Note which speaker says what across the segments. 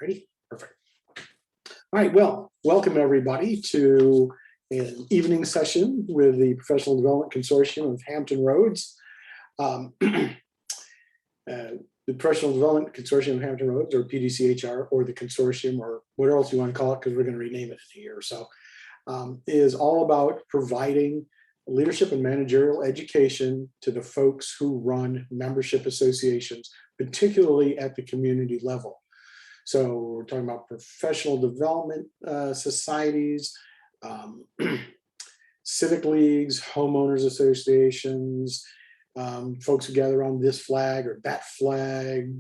Speaker 1: Ready? Perfect. All right, well, welcome everybody to an evening session with the Professional Development Consortium of Hampton Roads. The Professional Development Consortium of Hampton Roads, or PDCHR, or the consortium, or what else you want to call it, because we're going to rename it in a year or so, is all about providing leadership and managerial education to the folks who run membership associations, particularly at the community level. So we're talking about professional development societies, civic leagues, homeowners associations, folks who gather around this flag or that flag,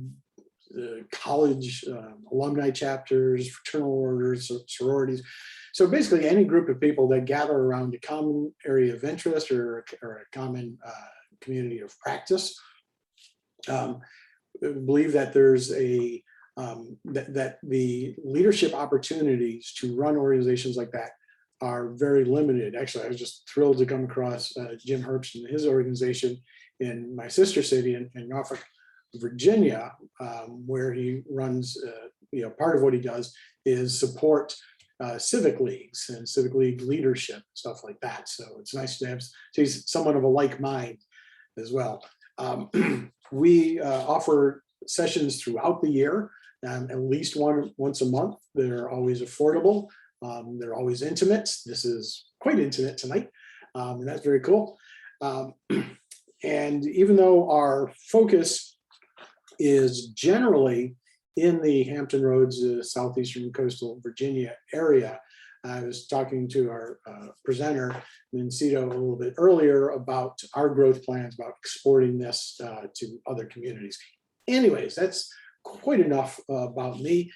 Speaker 1: college alumni chapters, fraternal orders, sororities. So basically any group of people that gather around a common area of interest or a common community of practice. Believe that there's a that the leadership opportunities to run organizations like that are very limited. Actually, I was just thrilled to come across Jim Herbst and his organization in my sister city in Norfolk, Virginia, where he runs, part of what he does is support civic leagues and civic league leadership, stuff like that. So it's nice to have, he's somewhat of a like mind as well. We offer sessions throughout the year, at least once a month. They're always affordable. They're always intimate. This is quite intimate tonight, and that's very cool. And even though our focus is generally in the Hampton Roads, southeastern coastal Virginia area, I was talking to our presenter, Seto, a little bit earlier about our growth plans, about exporting this to other communities. Anyways, that's quite enough about me.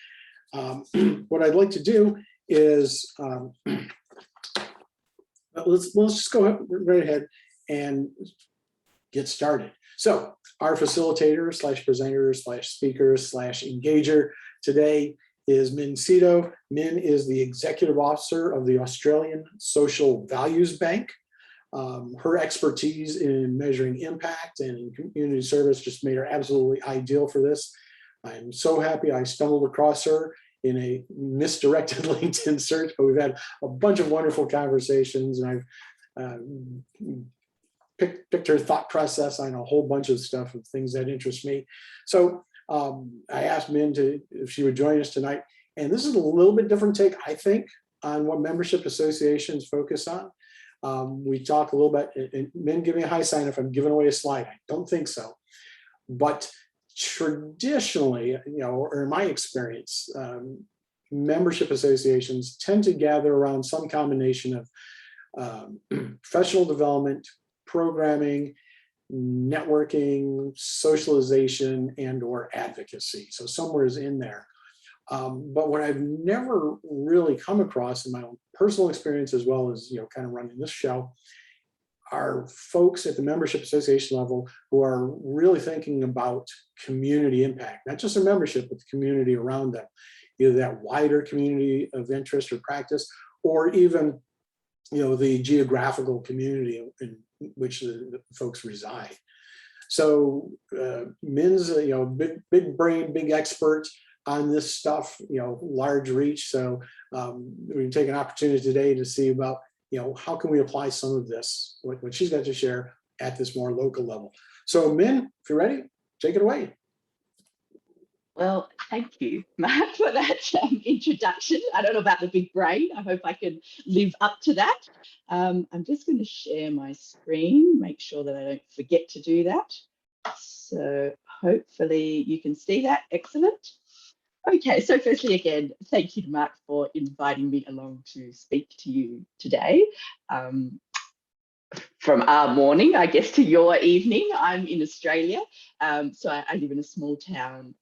Speaker 1: What I'd like to do is let's just go right ahead and get started. So our facilitator slash presenter slash speaker slash engager today is Min Seto. Min is the executive officer of the Australian Social Values Bank. Her expertise in measuring impact and in community service just made her absolutely ideal for this. I'm so happy I stumbled across her in a misdirected LinkedIn search, but we've had a bunch of wonderful conversations, and I've picked her thought process on a whole bunch of stuff of things that interest me. So I asked Min if she would join us tonight, and this is a little bit different take, I think, on what membership associations focus on. We talk a little bit, and Min, give me a high sign if I'm giving away a slide. I don't think so, but traditionally, or in my experience, membership associations tend to gather around some combination of professional development, programming, networking, socialization, and or advocacy. So somewhere is in there. But what I've never really come across in my own personal experience, as well as kind of running this show, are folks at the membership association level who are really thinking about community impact, not just their membership, but the community around them, either that wider community of interest or practice, or even the geographical community in which the folks reside. So Min's big brain, big expert on this stuff, large reach. So we can take an opportunity today to see about how can we apply some of this, what she's got to share at this more local level. So Min, if you're ready, take it away.
Speaker 2: Well, thank you, Mark, for that introduction. I don't know about the big brain. I hope I can live up to that. I'm just going to share my screen, make sure that I don't forget to do that. So hopefully you can see that. Excellent. Okay, so firstly, again, thank you to Mark for inviting me along to speak to you today. From our morning, I guess, to your evening. I'm in Australia. So I live in a small town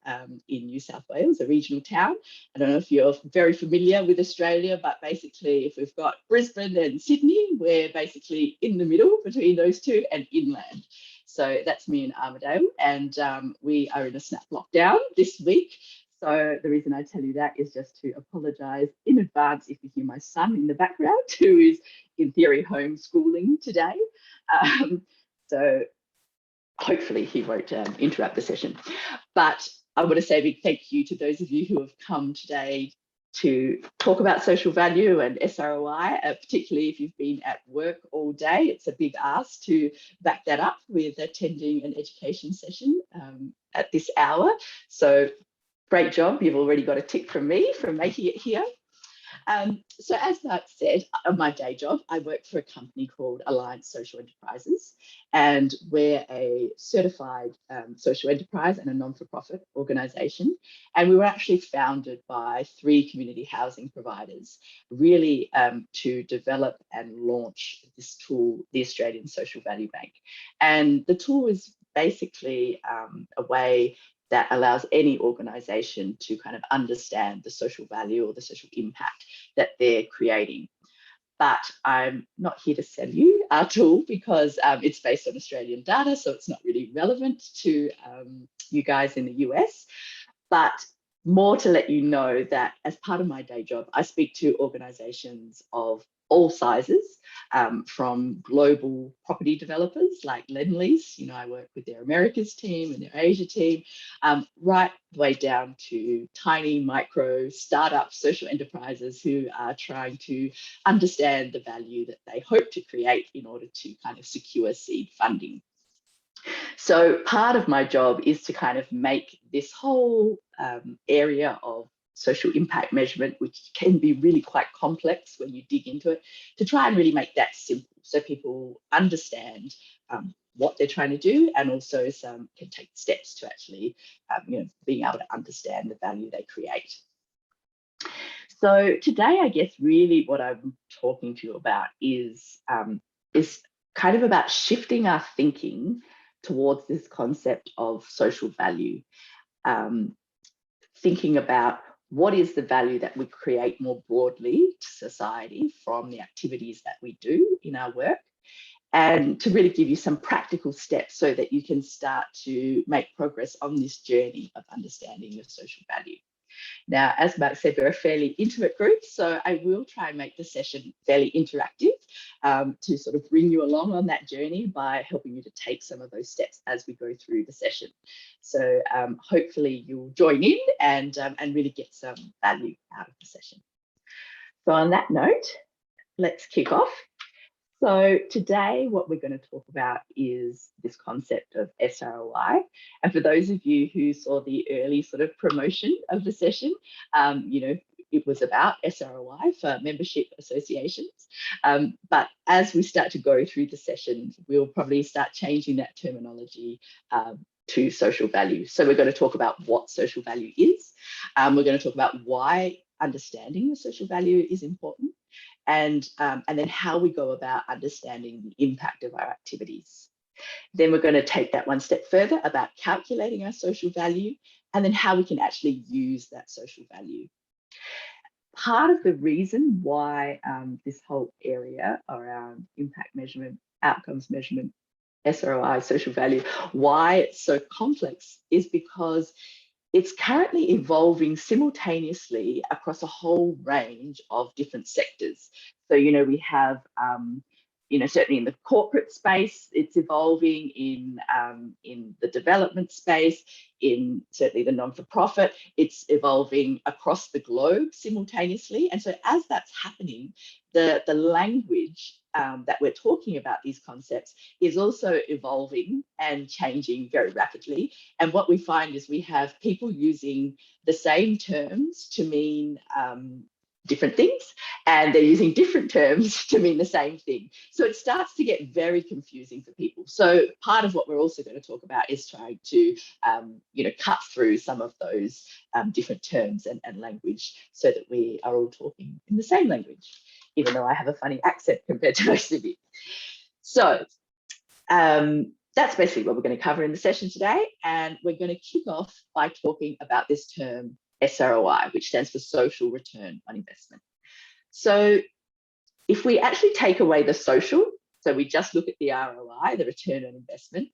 Speaker 2: in New South Wales, a regional town. I don't know if you're very familiar with Australia, but basically if we've got Brisbane and Sydney, we're basically in the middle between those two and inland. So that's me in Armidale, and we are in a snap lockdown this week. So the reason I tell you that is just to apologise in advance if you hear my son in the background, who is in theory homeschooling today. So hopefully he won't interrupt the session. But I want to say a big thank you to those of you who have come today to talk about social value and SROI, particularly if you've been at work all day. It's a big ask to back that up with attending an education session at this hour. So great job. You've already got a tick from me for making it here. So as Mark said, on my day job, I work for a company called Alliance Social Enterprises, and we're a certified social enterprise and a non-for-profit organisation. And we were actually founded by 3 community housing providers, really to develop and launch this tool, the Australian Social Value Bank. And the tool is basically a way that allows any organisation to kind of understand the social value or the social impact that they're creating. But I'm not here to sell you our tool because it's based on Australian data, so it's not really relevant to you guys in the US. But more to let you know that as part of my day job, I speak to organisations of all sizes, from global property developers like Lendlease. You know, I work with their Americas team and their Asia team, right the way down to tiny micro startup social enterprises who are trying to understand the value that they hope to create in order to kind of secure seed funding. So part of my job is to kind of make this whole area of social impact measurement, which can be really quite complex when you dig into it, to try and really make that simple so people understand what they're trying to do, and also some can take steps to actually being able to understand the value they create. So today, I guess really what I'm talking to you about is kind of about shifting our thinking towards this concept of social value, thinking about what is the value that we create more broadly to society from the activities that we do in our work, and to really give you some practical steps so that you can start to make progress on this journey of understanding your social value. Now, as Mark said, we're a fairly intimate group, so I will try and make the session fairly interactive to sort of bring you along on that journey by helping you to take some of those steps as we go through the session. So hopefully you'll join in and really get some value out of the session. So on that note, let's kick off. So today, what we're going to talk about is this concept of SROI. And for those of you who saw the early sort of promotion of the session, it was about SROI for membership associations. But as we start to go through the session, we'll probably start changing that terminology to social value. So we're going to talk about what social value is. We're going to talk about why understanding the social value is important, and then how we go about understanding the impact of our activities. Then we're going to take that one step further about calculating our social value, and then how we can actually use that social value. Part of the reason why this whole area around impact measurement, outcomes measurement, SROI, social value, why it's so complex is because it's currently evolving simultaneously across a whole range of different sectors. So, we have, certainly in the corporate space, it's evolving in the development space, in certainly the non-for-profit, it's evolving across the globe simultaneously. And so as that's happening, the language that we're talking about these concepts is also evolving and changing very rapidly. And what we find is we have people using the same terms to mean different things, and they're using different terms to mean the same thing. So it starts to get very confusing for people. So part of what we're also going to talk about is trying to, cut through some of those different terms and language so that we are all talking in the same language, even though I have a funny accent compared to most of you. So that's basically what we're going to cover in the session today. And we're going to kick off by talking about this term SROI, which stands for social return on investment. So if we actually take away the social, so we just look at the ROI, the return on investment,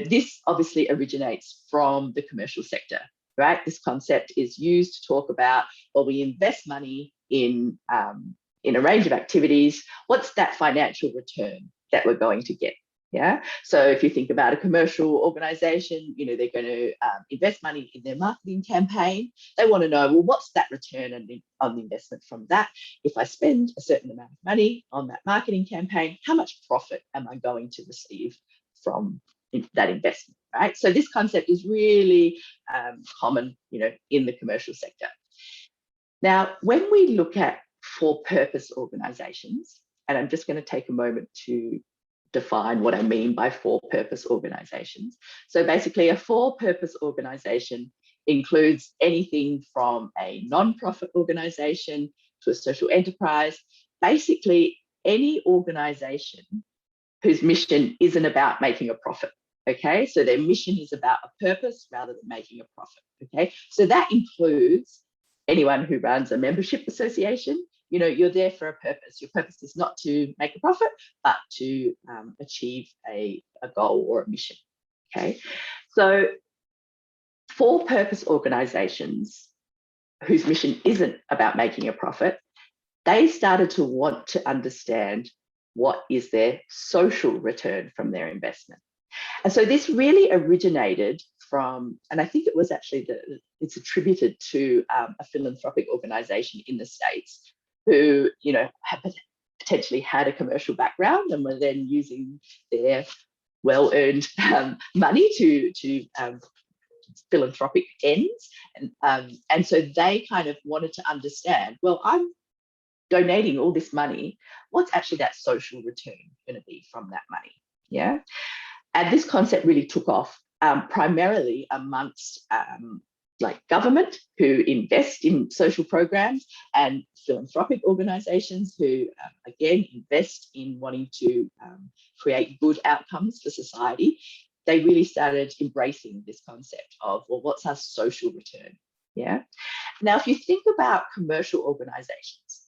Speaker 2: this obviously originates from the commercial sector, right? This concept is used to talk about, well, we invest money in a range of activities. What's that financial return that we're going to get? Yeah. So if you think about a commercial organization, you know, they're going to invest money in their marketing campaign. They want to know, well, what's that return on the investment from that? If I spend a certain amount of money on that marketing campaign, how much profit am I going to receive from that investment, right? So this concept is really common, you know, in the commercial sector. Now, when we look at for-purpose organizations, and I'm just going to take a moment to define what I mean by for-purpose organizations. So basically, a for-purpose organization includes anything from a non-profit organization to a social enterprise, basically any organization whose mission isn't about making a profit. Okay, so their mission is about a purpose rather than making a profit. Okay, so that includes anyone who runs a membership association. You know, you're there for a purpose. Your purpose is not to make a profit, but to achieve a goal or a mission. Okay, so for-purpose organizations whose mission isn't about making a profit, they started to want to understand what is their social return from their investment. And so this really originated from, and I think it was actually, it's attributed to a philanthropic organization in the States who, you know, potentially had a commercial background and were then using their well-earned money to philanthropic ends. And so they kind of wanted to understand, well, I'm donating all this money, what's actually that social return going to be from that money? Yeah. And this concept really took off primarily amongst like government who invest in social programs and philanthropic organizations who, again, invest in wanting to create good outcomes for society. They really started embracing this concept of, well, what's our social return? Yeah. Now, if you think about commercial organizations,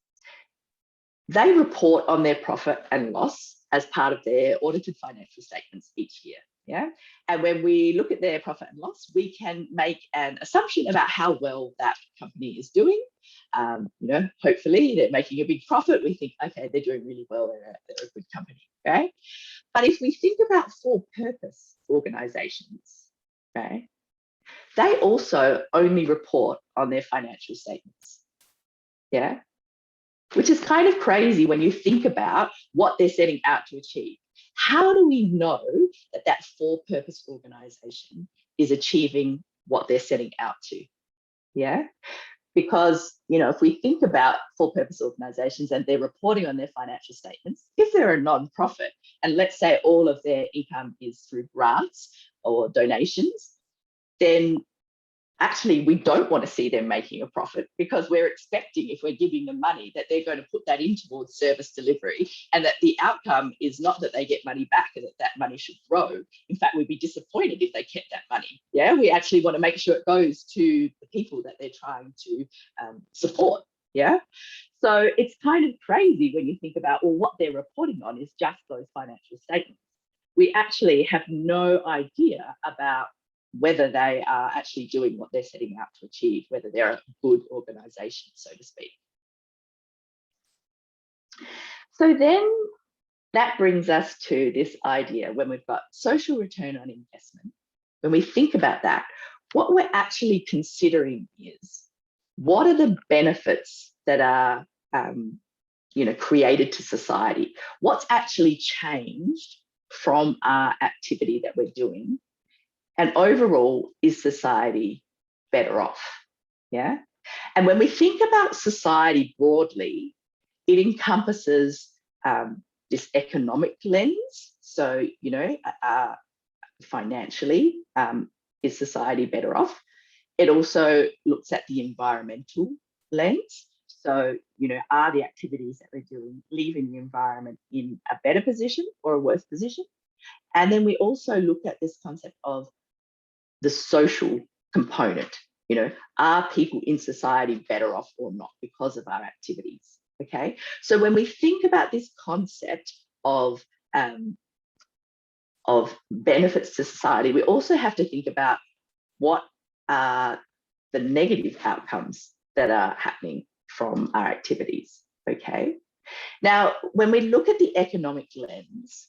Speaker 2: they report on their profit and loss as part of their audited financial statements each year. Yeah. And when we look at their profit and loss, we can make an assumption about how well that company is doing. You know, hopefully they're making a big profit. We think, okay, they're doing really well. They're a good company. Okay. But if we think about for-purpose organizations, okay, they also only report on their financial statements. Yeah. Which is kind of crazy when you think about what they're setting out to achieve. How do we know that that for-purpose organization is achieving what they're setting out to? Yeah, because, you know, if we think about for-purpose organizations and they're reporting on their financial statements, if they're a non-profit, and let's say all of their income is through grants or donations, then actually, we don't want to see them making a profit because we're expecting, if we're giving them money, that they're going to put that in towards service delivery and that the outcome is not that they get money back and that that money should grow. In fact, we'd be disappointed if they kept that money. Yeah, we actually want to make sure it goes to the people that they're trying to support. Yeah, so it's kind of crazy when you think about, well, what they're reporting on is just those financial statements. We actually have no idea about whether they are actually doing what they're setting out to achieve, whether they're a good organization, so to speak. So then that brings us to this idea when we've got social return on investment. When we think about that, what we're actually considering is what are the benefits that are you know, created to society? What's actually changed from our activity that we're doing? And overall, is society better off? Yeah. And when we think about society broadly, it encompasses this economic lens. So, you know, financially, is society better off? It also looks at the environmental lens. So, you know, are the activities that we're doing leaving the environment in a better position or a worse position? And then we also look at this concept of the social component. You know, are people in society better off or not because of our activities? Okay, so when we think about this concept of benefits to society, we also have to think about what are the negative outcomes that are happening from our activities. Okay, now when we look at the economic lens,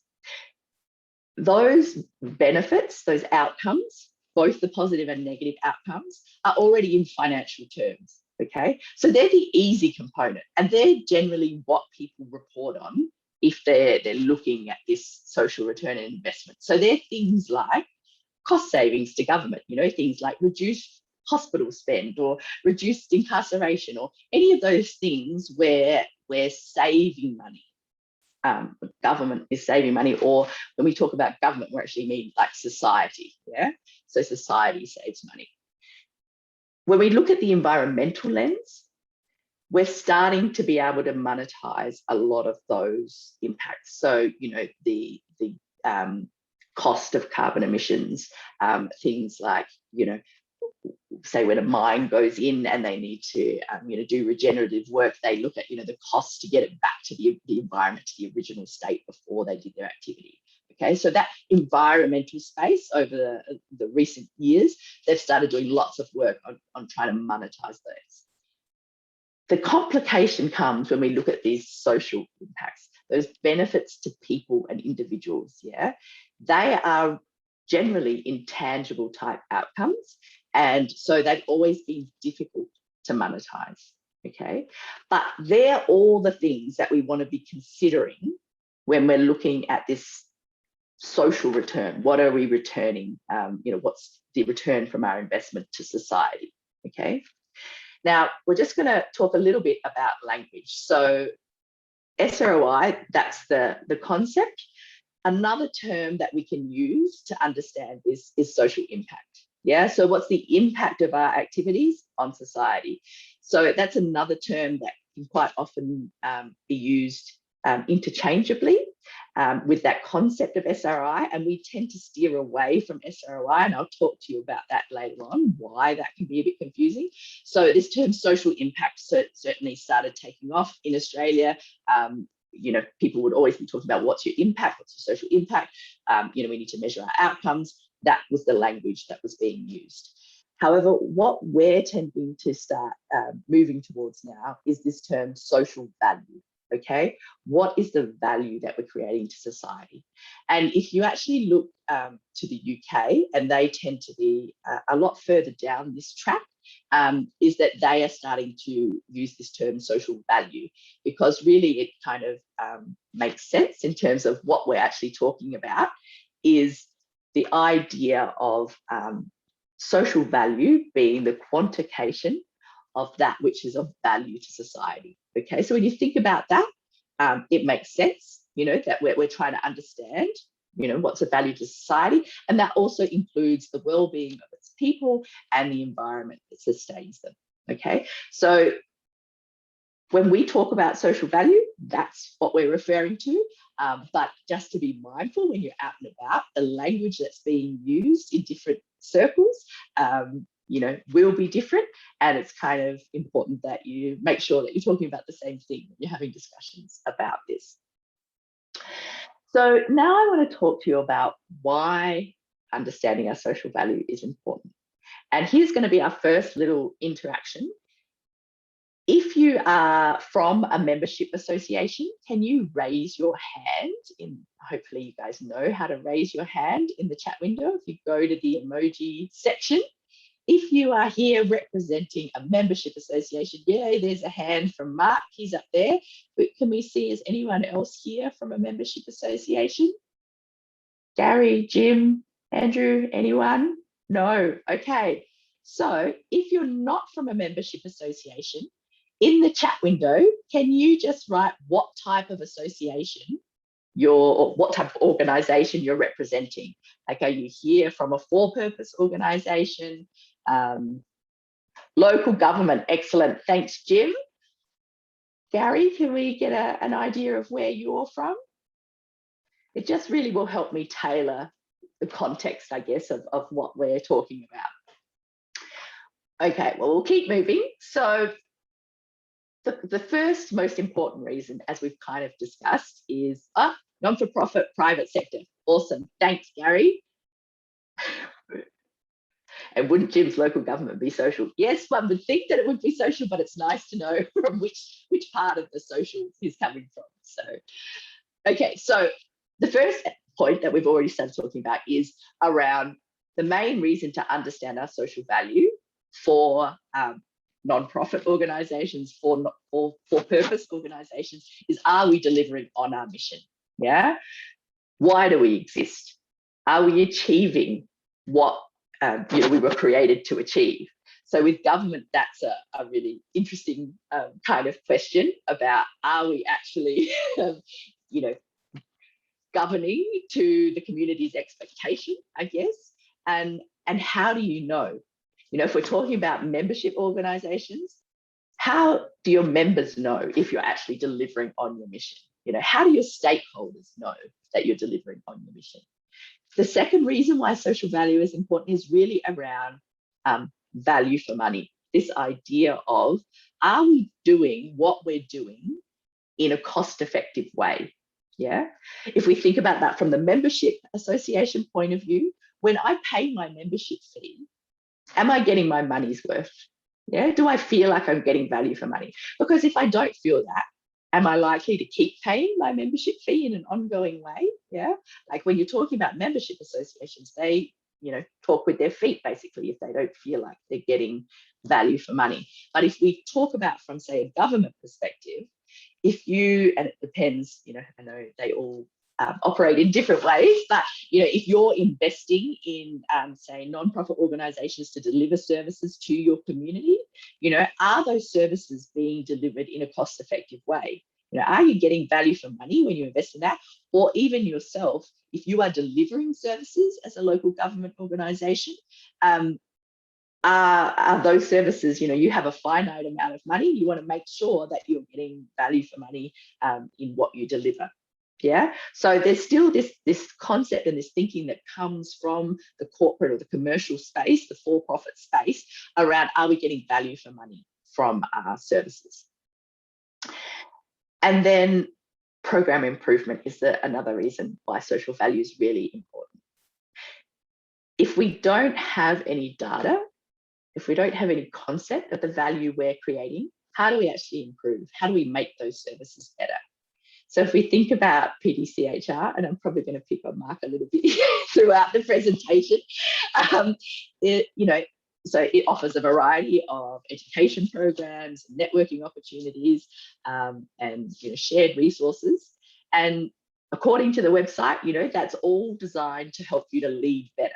Speaker 2: those benefits, those outcomes, both the positive and negative outcomes, are already in financial terms. Okay, so they're the easy component, and they're generally what people report on if they're looking at this social return on investment. So they're things like cost savings to government, things like reduced hospital spend or reduced incarceration, or any of those things where we're saving money. Government is saving money, or when we talk about government, we actually mean like society. Yeah, so society saves money. When we look at the environmental lens, we're starting to be able to monetize a lot of those impacts. So, the cost of carbon emissions, things like, say when a mine goes in and they need to, do regenerative work, they look at, the cost to get it back to the environment, to the original state before they did their activity. Okay, so that environmental space over the recent years, they've started doing lots of work on trying to monetize those. The complication comes when we look at these social impacts, those benefits to people and individuals. Yeah, they are generally intangible type outcomes, and so they've always been difficult to monetize. Okay, but they're all the things that we want to be considering when we're looking at this social return. What are we returning? What's the return from our investment to society? Okay. Now, we're just going to talk a little bit about language. So SROI, that's the concept. Another term that we can use to understand this is social impact. Yeah, so what's the impact of our activities on society? So that's another term that can quite often be used interchangeably with that concept of SRI, and we tend to steer away from SRI, and I'll talk to you about that later on, why that can be a bit confusing. So this term social impact certainly started taking off in Australia. People would always be talking about what's your impact, what's your social impact, we need to measure our outcomes. That was the language that was being used. However, what we're tending to start moving towards now is this term social value. Okay, what is the value that we're creating to society? And if you actually look to the UK, and they tend to be a lot further down this track, is that they are starting to use this term social value, because really it kind of makes sense in terms of what we're actually talking about is the idea of social value being the quantification of that which is of value to society. Okay, so when you think about that, it makes sense, that we're trying to understand, what's of value to society, and that also includes the well-being of its people and the environment that sustains them. Okay, so when we talk about social value, that's what we're referring to. But just to be mindful when you're out and about, the language that's being used in different circles, will be different. And it's kind of important that you make sure that you're talking about the same thing when you're having discussions about this. So now I want to talk to you about why understanding our social value is important. And here's going to be our first little interaction. If you are from a membership association, can you raise your hand? Hopefully you guys know how to raise your hand in the chat window if you go to the emoji section. If you are here representing a membership association, yay, there's a hand from Mark, he's up there. But can we see, is anyone else here from a membership association? Gary, Jim, Andrew, anyone? No, okay. So if you're not from a membership association, in the chat window, can you just write what type of association or what type of organization you're representing? Like, are you here from a for-purpose organization? Local government, excellent. Thanks, Jim. Gary, can we get an idea of where you're from? It just really will help me tailor the context, I guess, of what we're talking about. Okay, well, we'll keep moving. So the first most important reason, as we've kind of discussed, is non-for-profit private sector. Awesome. Thanks, Gary. And wouldn't Jim's local government be social? Yes, one would think that it would be social, but it's nice to know from which part of the social he's coming from. So, okay, so the first point that we've already started talking about is around the main reason to understand our social value for non-profit organizations, for purpose organizations, is, are we delivering on our mission? Yeah. Why do we exist? Are we achieving what we were created to achieve? So with government, that's a really interesting kind of question about, are we actually, governing to the community's expectation, I guess, and how do you know? If we're talking about membership organizations, how do your members know if you're actually delivering on your mission? How do your stakeholders know that you're delivering on your mission? The second reason why social value is important is really around value for money. This idea of, are we doing what we're doing in a cost-effective way? Yeah. If we think about that from the membership association point of view, when I pay my membership fee, am I getting my money's worth? Yeah. Do I feel like I'm getting value for money? Because if I don't feel that, am I likely to keep paying my membership fee in an ongoing way? Yeah. Like when you're talking about membership associations, they, talk with their feet basically if they don't feel like they're getting value for money. But if we talk about from, say, a government perspective, if you, and it depends, I know they all operate in different ways, but if you're investing in say non-profit organizations to deliver services to your community, are those services being delivered in a cost-effective way? Are you getting value for money when you invest in that? Or even yourself, if you are delivering services as a local government organization, are those services, you have a finite amount of money, you want to make sure that you're getting value for money in what you deliver. Yeah. So there's still this concept and this thinking that comes from the corporate or the commercial space, the for-profit space, around, are we getting value for money from our services? And then program improvement is another reason why social value is really important. If we don't have any data, if we don't have any concept of the value we're creating, how do we actually improve? How do we make those services better? So if we think about PDCHR, and I'm probably going to pick on Mark a little bit throughout the presentation, so it offers a variety of education programs, networking opportunities, and shared resources. And according to the website, that's all designed to help you to lead better.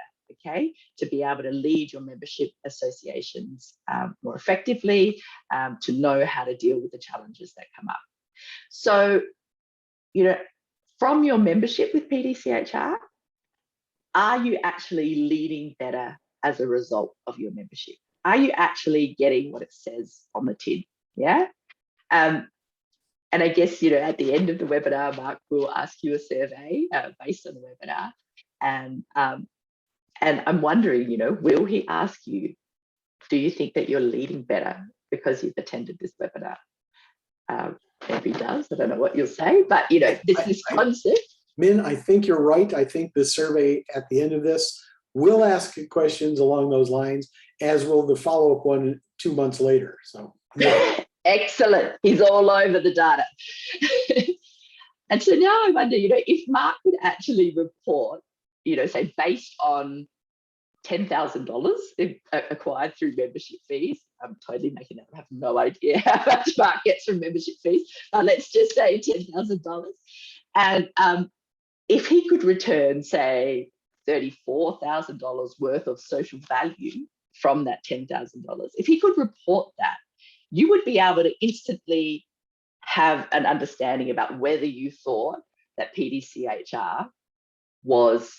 Speaker 2: Okay, to be able to lead your membership associations more effectively, to know how to deal with the challenges that come up. So, from your membership with PDCHR, are you actually leading better as a result of your membership? Are you actually getting what it says on the tin? Yeah. And I guess, at the end of the webinar, Mark will ask you a survey based on the webinar. And I'm wondering, will he ask you, do you think that you're leading better because you've attended this webinar? Maybe he does, I don't know what you'll say, but this concept.
Speaker 1: Min, I think you're right. I think the survey at the end of this will ask questions along those lines, as will the follow-up one 2 months later. So yeah.
Speaker 2: Excellent. He's all over the data. And so now I wonder, if Mark would actually report, say based on $10,000 acquired through membership fees. I'm totally making that. I have no idea how much Mark gets from membership fees, but let's just say $10,000. And if he could return, say, $34,000 worth of social value from that $10,000, if he could report that, you would be able to instantly have an understanding about whether you thought that PDCHR was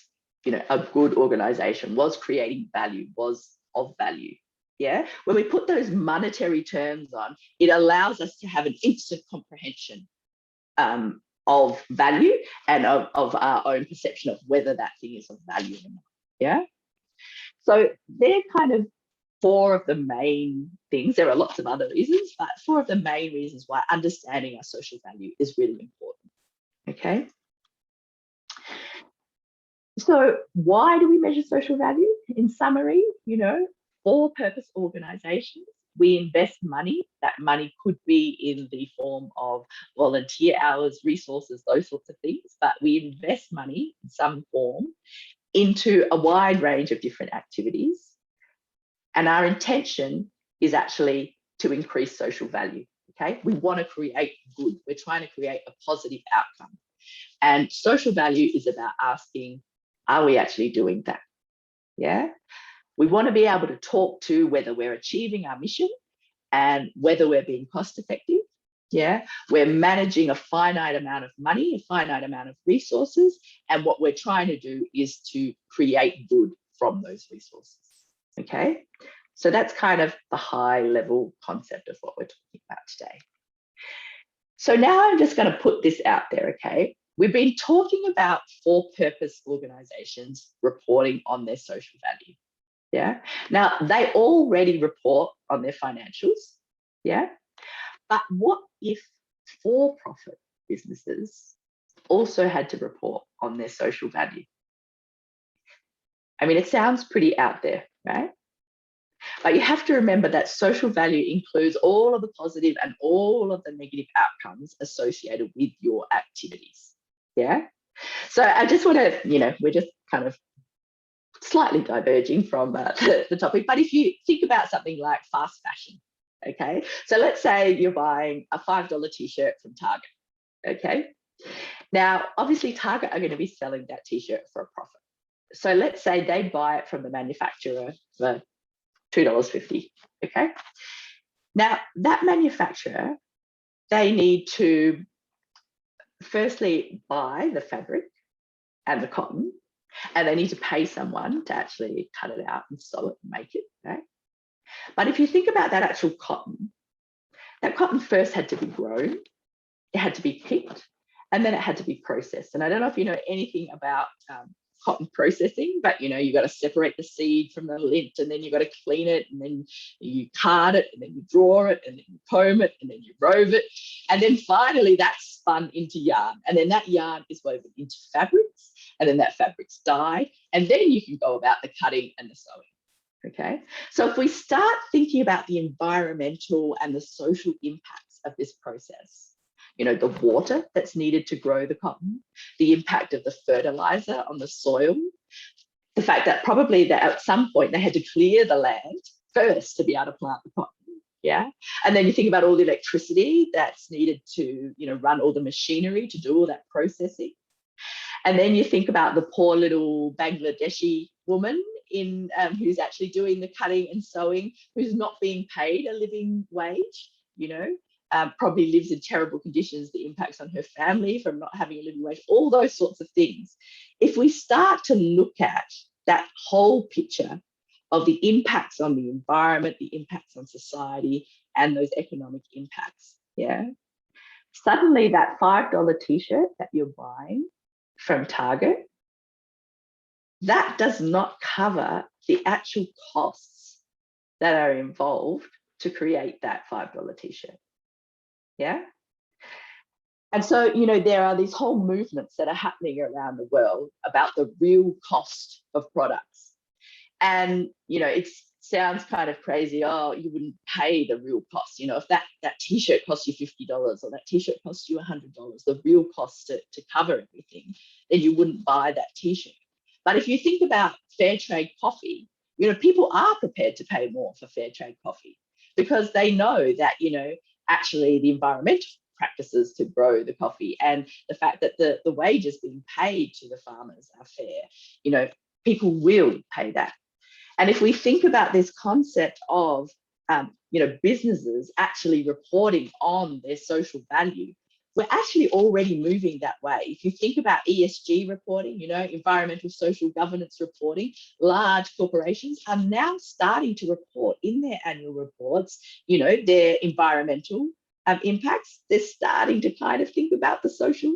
Speaker 2: a good organization, was creating value, was of value. Yeah. When we put those monetary terms on, it allows us to have an instant comprehension of value and of our own perception of whether that thing is of value or not. Yeah. So they're kind of 4 of the main things. There are lots of other reasons, but 4 of the main reasons why understanding our social value is really important. Okay. So why do we measure social value? In summary, for purpose organizations, we invest money. That money could be in the form of volunteer hours, resources, those sorts of things, but we invest money in some form into a wide range of different activities. And our intention is actually to increase social value, okay? We want to create good. We're trying to create a positive outcome. And social value is about asking, are we actually doing that? Yeah. We want to be able to talk to whether we're achieving our mission and whether we're being cost effective. Yeah, we're managing a finite amount of money, a finite amount of resources, and what we're trying to do is to create good from those resources. Okay, so that's kind of the high level concept of what we're talking about today. So now I'm just going to put this out there, okay? We've been talking about for-purpose organizations reporting on their social value. Yeah. Now, they already report on their financials. Yeah. But what if for-profit businesses also had to report on their social value? I mean, it sounds pretty out there, right? But you have to remember that social value includes all of the positive and all of the negative outcomes associated with your activities. Yeah. So I just want to, we're just kind of slightly diverging from the topic, but if you think about something like fast fashion, okay, so let's say you're buying a $5 t-shirt from Target, okay, now obviously Target are going to be selling that t-shirt for a profit, so let's say they buy it from the manufacturer for $2.50, okay, now that manufacturer, they need to firstly buy the fabric and the cotton, and they need to pay someone to actually cut it out and sew it and make it, right? But if you think about that actual cotton, that cotton first had to be grown, it had to be picked, and then it had to be processed. And I don't know if you know anything about cotton processing, but you got to separate the seed from the lint, and then you got to clean it, and then you card it, and then you draw it, and then you comb it, and then you rove it, and then finally that's spun into yarn, and then that yarn is woven into fabrics, and then that fabric's dyed, and then you can go about the cutting and the sewing. Okay, so if we start thinking about the environmental and the social impacts of this process, the water that's needed to grow the cotton, the impact of the fertilizer on the soil, the fact that probably that at some point they had to clear the land first to be able to plant the cotton, yeah? And then you think about all the electricity that's needed to, run all the machinery to do all that processing. And then you think about the poor little Bangladeshi woman who's actually doing the cutting and sewing, who's not being paid a living wage, probably lives in terrible conditions, the impacts on her family from not having a living wage, all those sorts of things. If we start to look at that whole picture of the impacts on the environment, the impacts on society, and those economic impacts, yeah, suddenly that $5 t-shirt that you're buying from Target, that does not cover the actual costs that are involved to create that $5 t-shirt. Yeah. And so, there are these whole movements that are happening around the world about the real cost of products. And, it sounds kind of crazy. Oh, you wouldn't pay the real cost. If that t-shirt costs you $50 or that t-shirt costs you $100, the real cost to cover everything, then you wouldn't buy that t-shirt. But if you think about fair trade coffee, people are prepared to pay more for fair trade coffee because they know that, actually the environmental practices to grow the coffee and the fact that the wages being paid to the farmers are fair, people will pay that. And if we think about this concept of, businesses actually reporting on their social value, we're actually already moving that way. If you think about ESG reporting, environmental social governance reporting, large corporations are now starting to report in their annual reports, their environmental impacts. They're starting to kind of think about the social.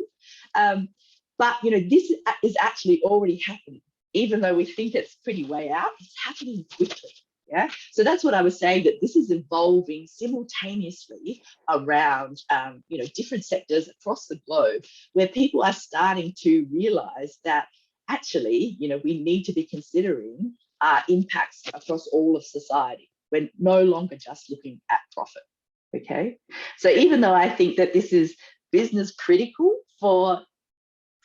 Speaker 2: But, this is actually already happening. Even though we think it's pretty way out, it's happening quickly. Yeah, so that's what I was saying, that this is evolving simultaneously around, different sectors across the globe, where people are starting to realize that actually, we need to be considering impacts across all of society. We're no longer just looking at profit. Okay. So even though I think that this is business critical for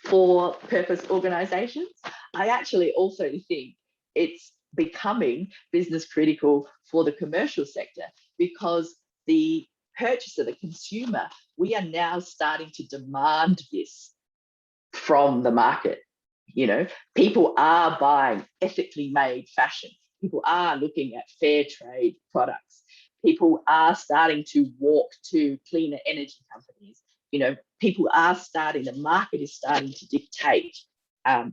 Speaker 2: purpose organizations, I actually also think it's becoming business critical for the commercial sector, because the purchaser, the consumer, we are now starting to demand this from the market. You know, people are buying ethically made fashion. People are looking at fair trade products. People are starting to walk to cleaner energy companies. You know, people are starting, the market is starting to dictate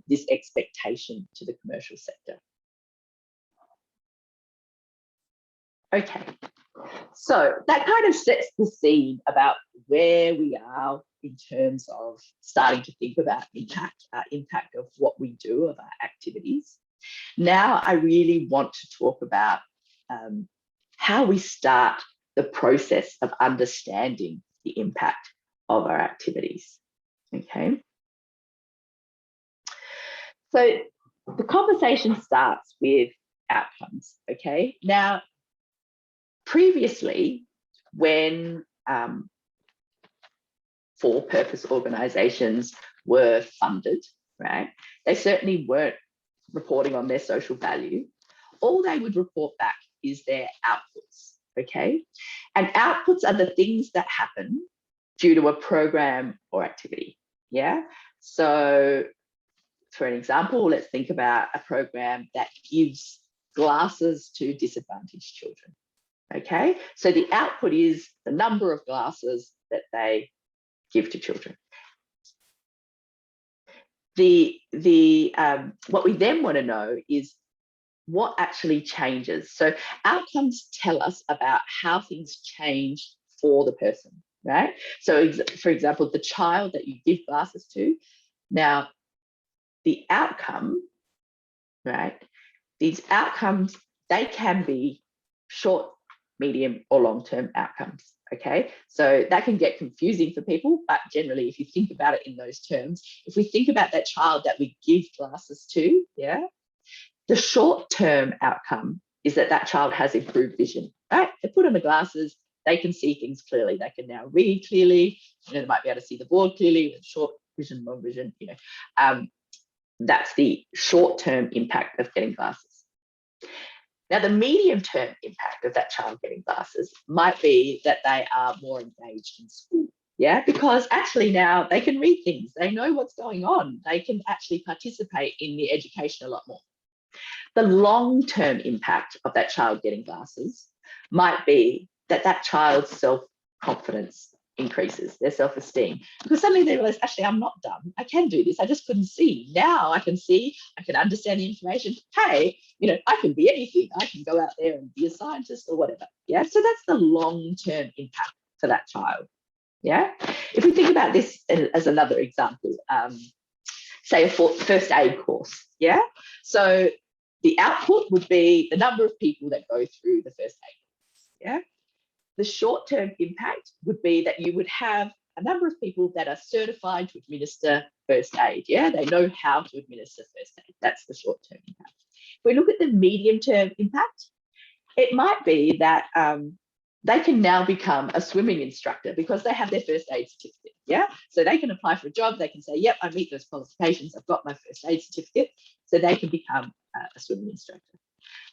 Speaker 2: this expectation to the commercial sector. Okay, so that kind of sets the scene about where we are in terms of starting to think about impact of what we do, of our activities. Now I really want to talk about how we start the process of understanding the impact of our activities. Okay. So the conversation starts with outcomes. Okay. Now, previously, when for-purpose organisations were funded, right, they certainly weren't reporting on their social value. All they would report back is their outputs, okay? And outputs are the things that happen due to a program or activity, yeah? So for an example, let's think about a program that gives glasses to disadvantaged children, okay? So the output is the number of glasses that they give to children. What we then want to know is what actually changes. So outcomes tell us about how things change for the person, right? So for example, the child that you give glasses to, now the outcome, right? These outcomes, they can be short, medium, or long-term outcomes, okay? So that can get confusing for people, but generally, if you think about it in those terms, if we think about that child that we give glasses to, yeah, the short-term outcome is that that child has improved vision, right? They put on the glasses, they can see things clearly. They can now read clearly. You know, they might be able to see the board clearly with short vision, long vision, you know. That's the short-term impact of getting glasses. Now, the medium-term impact of that child getting glasses might be that they are more engaged in school, yeah, because actually now they can read things, they know what's going on, they can actually participate in the education a lot more. The long-term impact of that child getting glasses might be that that child's self-confidence increases, their self-esteem, because suddenly they realize, actually, I'm not dumb, I can do this, I just couldn't see. Now I can see, I can understand the information. Hey, you know, I can be anything. I can go out there and be a scientist or whatever. Yeah, so that's the long-term impact for that child. Yeah, if we think about this as another example, say a first aid course. Yeah, so the output would be the number of people that go through the first aid course. Yeah. The short-term impact would be that you would have a number of people that are certified to administer first aid. Yeah, they know how to administer first aid. That's the short-term impact. If we look at the medium-term impact, it might be that they can now become a swimming instructor because they have their first aid certificate. Yeah, so they can apply for a job. They can say, yep, I meet those qualifications. I've got my first aid certificate. So they can become a swimming instructor.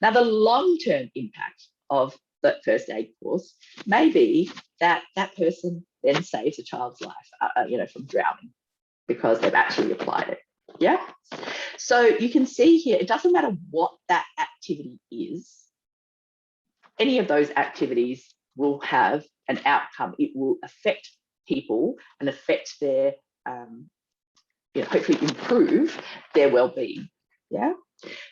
Speaker 2: Now, the long-term impact of that first aid course may be that that person then saves a child's life, you know, from drowning because they've actually applied it. Yeah. So you can see here, it doesn't matter what that activity is. Any of those activities will have an outcome. It will affect people and affect their, you know, hopefully improve their well-being. Yeah.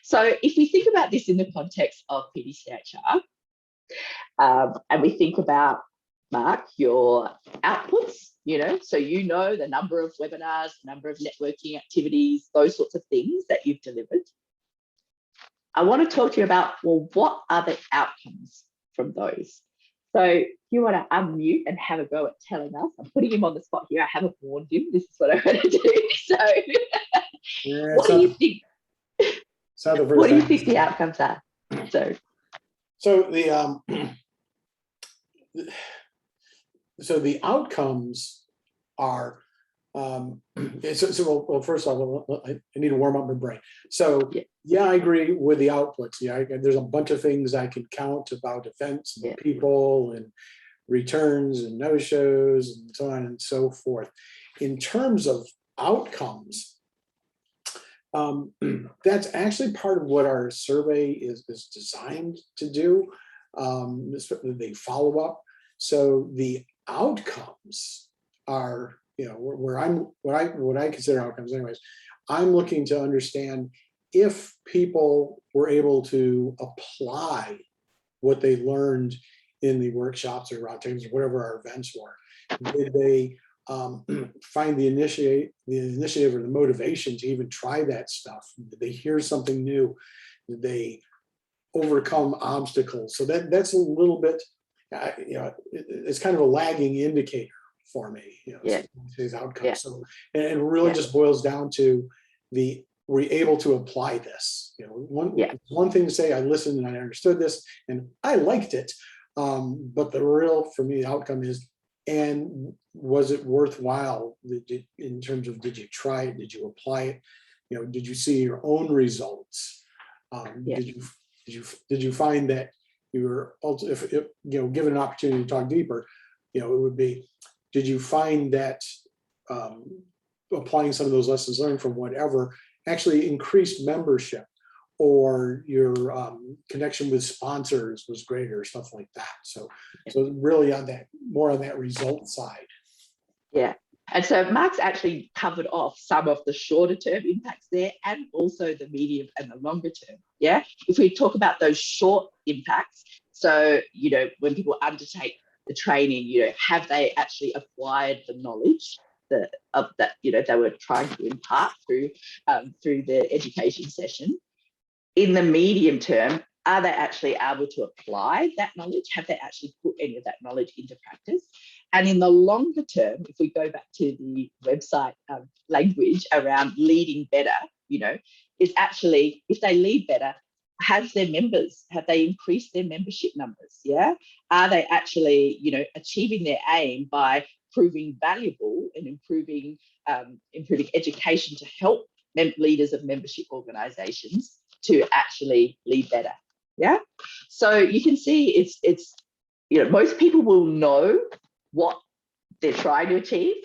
Speaker 2: So if we think about this in the context of PDCHR, and we think about, Mark, your outputs, you know, so you know the number of webinars, the number of networking activities, those sorts of things that you've delivered. I want to talk to you about, well, what are the outcomes from those? So if you want to unmute and have a go at telling us, I'm putting him on the spot here. I haven't warned him. This is what I'm going to do. So
Speaker 1: Yeah,
Speaker 2: what do you think?
Speaker 1: the
Speaker 2: What do you think the outcomes are? So
Speaker 1: So the outcomes are, well, first off, I need to warm up my brain. So yeah, I agree with the outputs. Yeah, there's a bunch of things I can count about events and people and returns and no-shows and so on and so forth. In terms of outcomes, that's actually part of what our survey is designed to do. They follow up. So the outcomes are, what I consider outcomes anyways. I'm looking to understand if people were able to apply what they learned in the workshops or roundtables or whatever our events were. Did they find the initiative or the motivation to even try that stuff? Did they hear something new? Did they overcome obstacles? So that's a little bit, it's kind of a lagging indicator for me, today's outcome. So, and it really just boils down to were you able to apply this? One thing to say, I listened and I understood this and I liked it. But the real, for me, outcome is, and was it worthwhile in terms of, did you try it? Did you apply it? Did you see your own results? Did you find that you were, if given an opportunity to talk deeper, it would be, did you find that applying some of those lessons learned from whatever actually increased membership, or your connection with sponsors was greater, or stuff like that? So really more on that result side.
Speaker 2: Yeah. And so Mark's actually covered off some of the shorter term impacts there, and also the medium and the longer term. Yeah. If we talk about those short impacts, so, when people undertake the training, have they actually acquired the knowledge that they were trying to impart through the education session? In the medium term, are they actually able to apply that knowledge? Have they actually put any of that knowledge into practice? And in the longer term, if we go back to the website language around leading better, is actually, if they lead better, have they increased their membership numbers? Yeah. Are they actually, achieving their aim by proving valuable and improving education to help leaders of membership organizations to actually lead better? Yeah. So you can see it's most people will know what they're trying to achieve.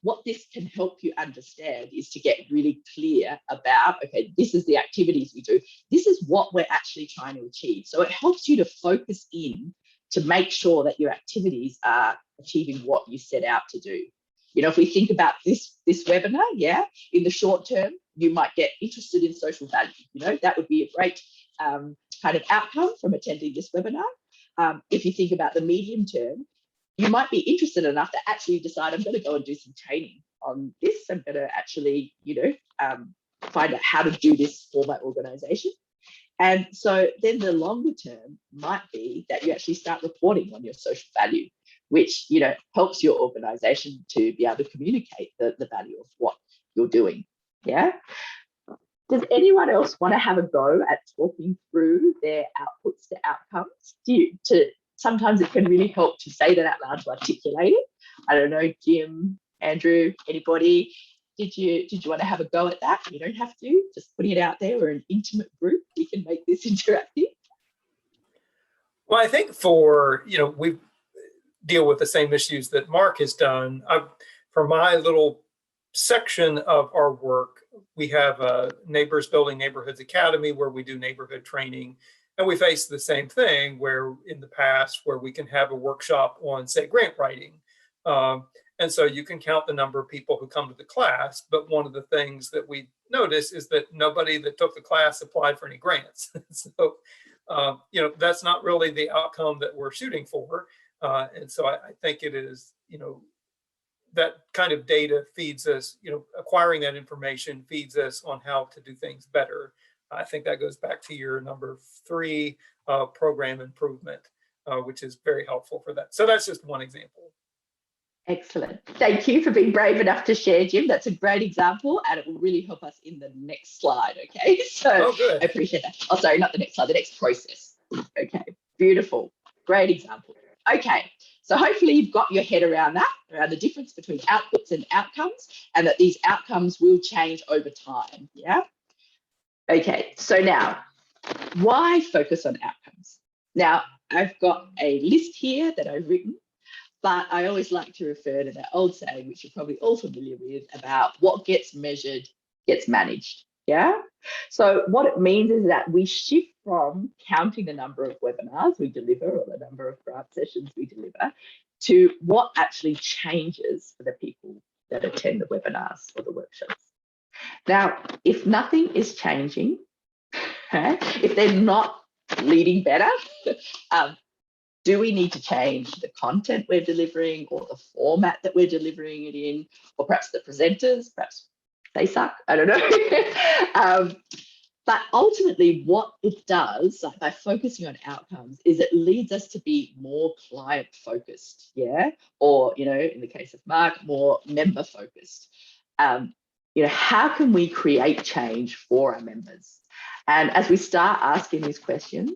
Speaker 2: What this can help you understand is to get really clear about, okay, this is the activities we do. This is what we're actually trying to achieve. So it helps you to focus in to make sure that your activities are achieving what you set out to do. If we think about this webinar, in the short term, you might get interested in social value. That would be a great kind of outcome from attending this webinar. If you think about the medium term, you might be interested enough to actually decide, I'm going to go and do some training on this. I'm going to actually, find out how to do this for my organization. And so then the longer term might be that you actually start reporting on your social value, which, helps your organization to be able to communicate the value of what you're doing. Yeah. Does anyone else want to have a go at talking through their outputs to outcomes? Sometimes it can really help to say that out loud, to articulate it. I don't know, Jim, Andrew, anybody, did you want to have a go at that? You don't have to, just putting it out there. We're an intimate group. We can make this interactive.
Speaker 3: Well, I think we deal with the same issues that Mark has done. For my little section of our work, we have a Neighbors Building Neighborhoods Academy where we do neighborhood training. And we face the same thing where in the past where we can have a workshop on, say, grant writing. And so you can count the number of people who come to the class. But one of the things that we notice is that nobody that took the class applied for any grants. So, that's not really the outcome that we're shooting for. And so I think it is, that kind of data feeds us, acquiring that information feeds us on how to do things better. I think that goes back to your number 3, program improvement, which is very helpful for that. So that's just one example.
Speaker 2: Excellent. Thank you for being brave enough to share, Jim. That's a great example, and it will really help us in the next slide. Okay, so I appreciate that. Oh, sorry, not the next slide, the next process. Okay. Beautiful. Great example. Okay. So hopefully you've got your head around that, around the difference between outputs and outcomes, and that these outcomes will change over time. Yeah. Okay. So now, why focus on outcomes? Now, I've got a list here that I've written, but I always like to refer to that old saying, which you're probably all familiar with, about what gets measured gets managed. Yeah. So what it means is that we shift from counting the number of webinars we deliver or the number of grant sessions we deliver to what actually changes for the people that attend the webinars or the workshops. Now, if nothing is changing, okay, if they're not leading better, do we need to change the content we're delivering or the format that we're delivering it in, or perhaps the presenters, perhaps they suck, I don't know. But ultimately what it does, like by focusing on outcomes, is it leads us to be more client focused, yeah? Or, you know, in the case of Mark, more member focused. You know, how can we create change for our members? And as we start asking these questions,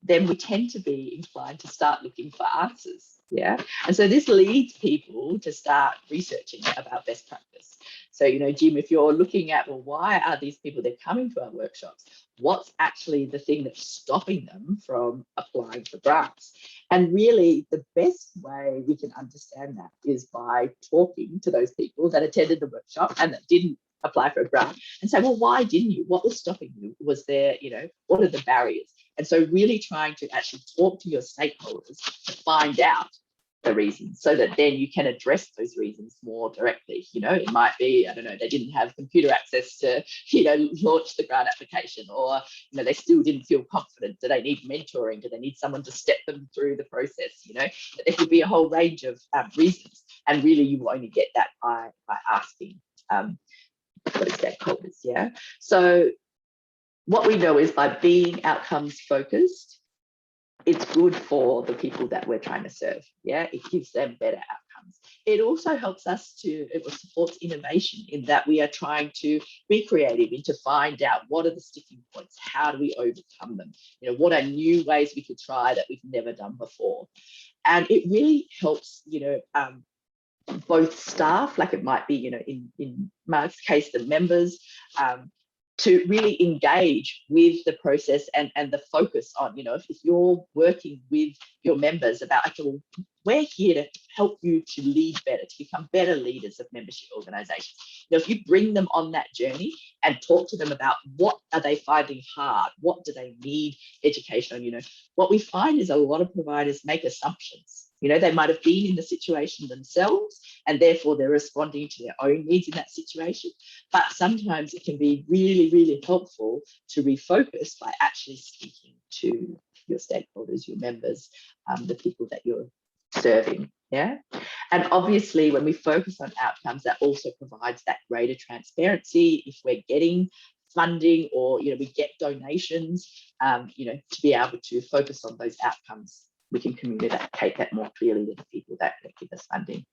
Speaker 2: then we tend to be inclined to start looking for answers. Yeah. And so this leads people to start researching about best practice. So, you know, Jim, if you're looking at, well, why are these people that are coming to our workshops? What's actually the thing that's stopping them from applying for grants? And really, the best way we can understand that is by talking to those people that attended the workshop and that didn't apply for a grant and say, well, why didn't you? What was stopping you? Was there, you know, what are the barriers? And so really trying to actually talk to your stakeholders to find out the reasons so that then you can address those reasons more directly. You know, it might be, I don't know, they didn't have computer access to, you know, launch the grant application, or, you know, they still didn't feel confident. Do they need mentoring? Do they need someone to step them through the process? You know, there could be a whole range of reasons. And really you will only get that by asking what stakeholders, yeah? So what we know is by being outcomes focused, it's good for the people that we're trying to serve. Yeah, it gives them better outcomes. It also helps us it supports innovation in that we are trying to be creative and to find out what are the sticking points, how do we overcome them? You know, what are new ways we could try that we've never done before? And it really helps, you know, both staff, like it might be, you know, in Mark's case, the members, to really engage with the process and the focus on, you know, if you're working with your members about, okay, well, we're here to help you to lead better, to become better leaders of membership organizations. You know, if you bring them on that journey and talk to them about what are they finding hard, what do they need education on, you know, what we find is a lot of providers make assumptions. You know, they might have been in the situation themselves and therefore they're responding to their own needs in that situation. But sometimes it can be really, really helpful to refocus by actually speaking to your stakeholders, your members, the people that you're serving. Yeah. And obviously, when we focus on outcomes, that also provides that greater transparency. If we're getting funding or, you know, we get donations, you know, to be able to focus on those outcomes, we can communicate that more clearly to the people that give us funding.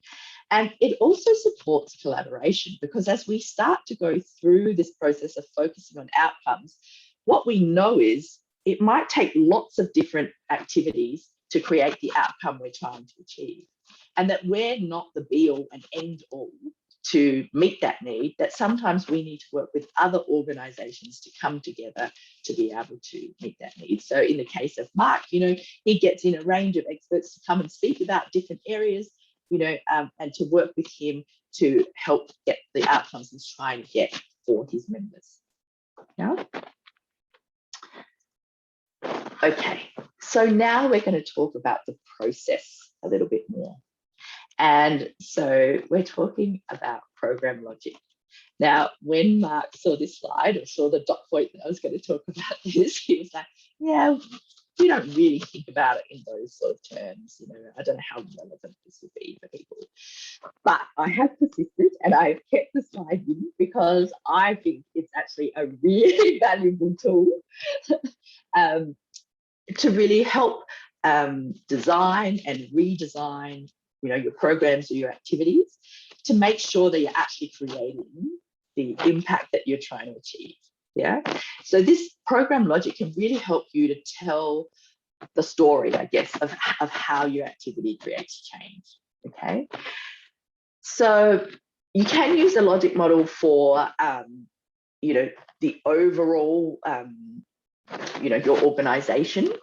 Speaker 2: And it also supports collaboration, because as we start to go through this process of focusing on outcomes, what we know is it might take lots of different activities to create the outcome we're trying to achieve, and that we're not the be all and end all to meet that need, that sometimes we need to work with other organizations to come together to be able to meet that need. So in the case of Mark, you know, he gets in a range of experts to come and speak about different areas, you know, and to work with him to help get the outcomes he's trying to get for his members. Yeah. Okay, so now we're going to talk about the process a little bit more. And so we're talking about program logic. Now, when Mark saw this slide or saw the dot point that I was going to talk about this, he was like, yeah, we don't really think about it in those sort of terms. You know, I don't know how relevant this will be for people. But I have persisted and I've kept the slide in because I think it's actually a really valuable tool to really help design and redesign, you know, your programs or your activities to make sure that you're actually creating the impact that you're trying to achieve. Yeah. So this program logic can really help you to tell the story, I guess, of how your activity creates change. Okay, so you can use the logic model for the overall your organization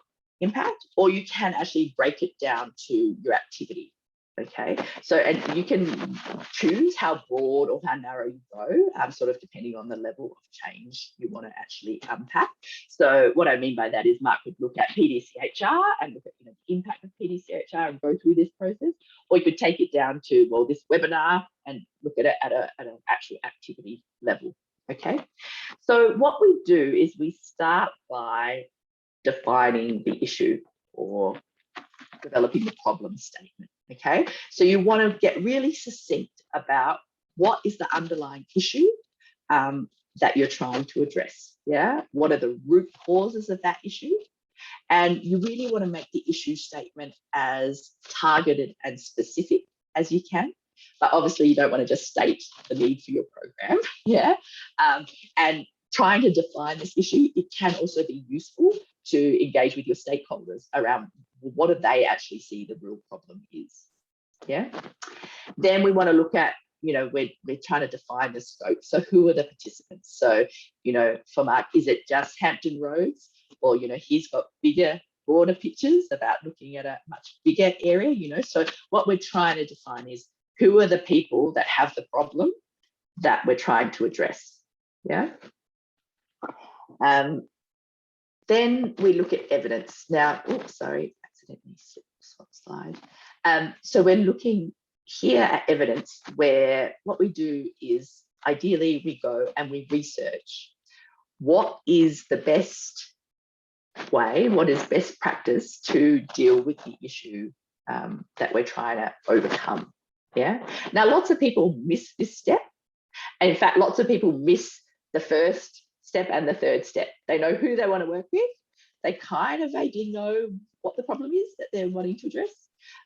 Speaker 2: impact, or you can actually break it down to your activity. Okay, so and you can choose how broad or how narrow you go, sort of depending on the level of change you want to actually unpack. So what I mean by that is Mark would look at PDCHR and look at the impact of PDCHR and go through this process, or you could take it down to, well, this webinar and look at it at an actual activity level. Okay, so what we do is we start by defining the issue or developing the problem statement. Okay, so you want to get really succinct about what is the underlying issue that you're trying to address. Yeah, what are the root causes of that issue? And you really want to make the issue statement as targeted and specific as you can. But obviously, you don't want to just state the need for your program. Yeah, and trying to define this issue, it can also be useful to engage with your stakeholders around what do they actually see the real problem is. Yeah. Then we want to look at, we're trying to define the scope. So who are the participants? So, for Mark, is it just Hampton Roads? Or, he's got bigger, broader pictures about looking at a much bigger area, So what we're trying to define is who are the people that have the problem that we're trying to address. Yeah. Then we look at evidence. Now, oops, sorry, accidentally swap slide. So we're looking here at evidence, where what we do is ideally we go and we research what is the best way, what is best practice to deal with the issue that we're trying to overcome. Yeah. Now, lots of people miss this step. And in fact, lots of people miss the first step and the third step. They know who they want to work with. They kind of vaguely know what the problem is that they're wanting to address.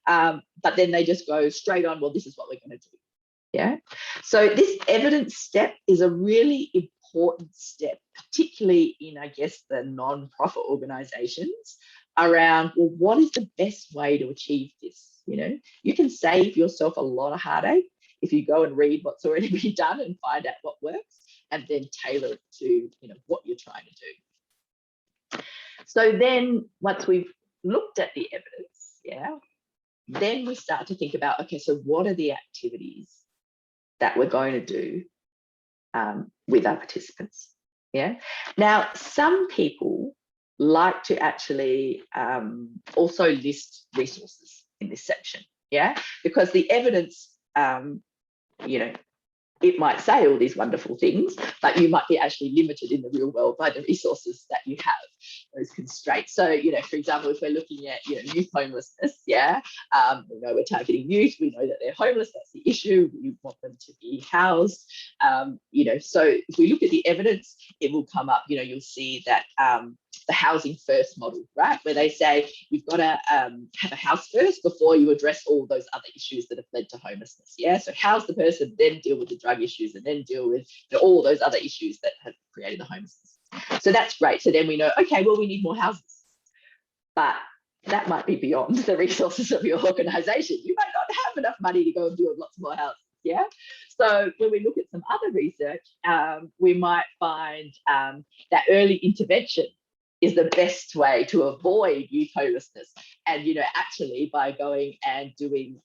Speaker 2: But then they just go straight on, well, this is what we're going to do. Yeah. So this evidence step is a really important step, particularly in, I guess, the non-profit organizations around, well, what is the best way to achieve this? You can save yourself a lot of heartache if you go and read what's already been done and find out what works, and then tailor it to what you're trying to do. So then once we've looked at the evidence, yeah, then we start to think about, okay, so what are the activities that we're going to do with our participants? Yeah. Now, some people like to actually also list resources in this section. Yeah, because the evidence, it might say all these wonderful things, but you might be actually limited in the real world by the resources that you have, those constraints. So, for example, if we're looking at, youth homelessness, yeah, we know we're targeting youth, we know that they're homeless, that's the issue, we want them to be housed, so if we look at the evidence, it will come up, you'll see that the housing first model, right? Where they say you've got to have a house first before you address all those other issues that have led to homelessness. Yeah, so house the person, then deal with the drug issues, and then deal with all those other issues that have created the homelessness. So that's great. So then we know, okay, well, we need more houses, but that might be beyond the resources of your organization. You might not have enough money to go and build lots more houses. Yeah. So when we look at some other research, we might find that early intervention is the best way to avoid youth homelessness. And, actually by going and doing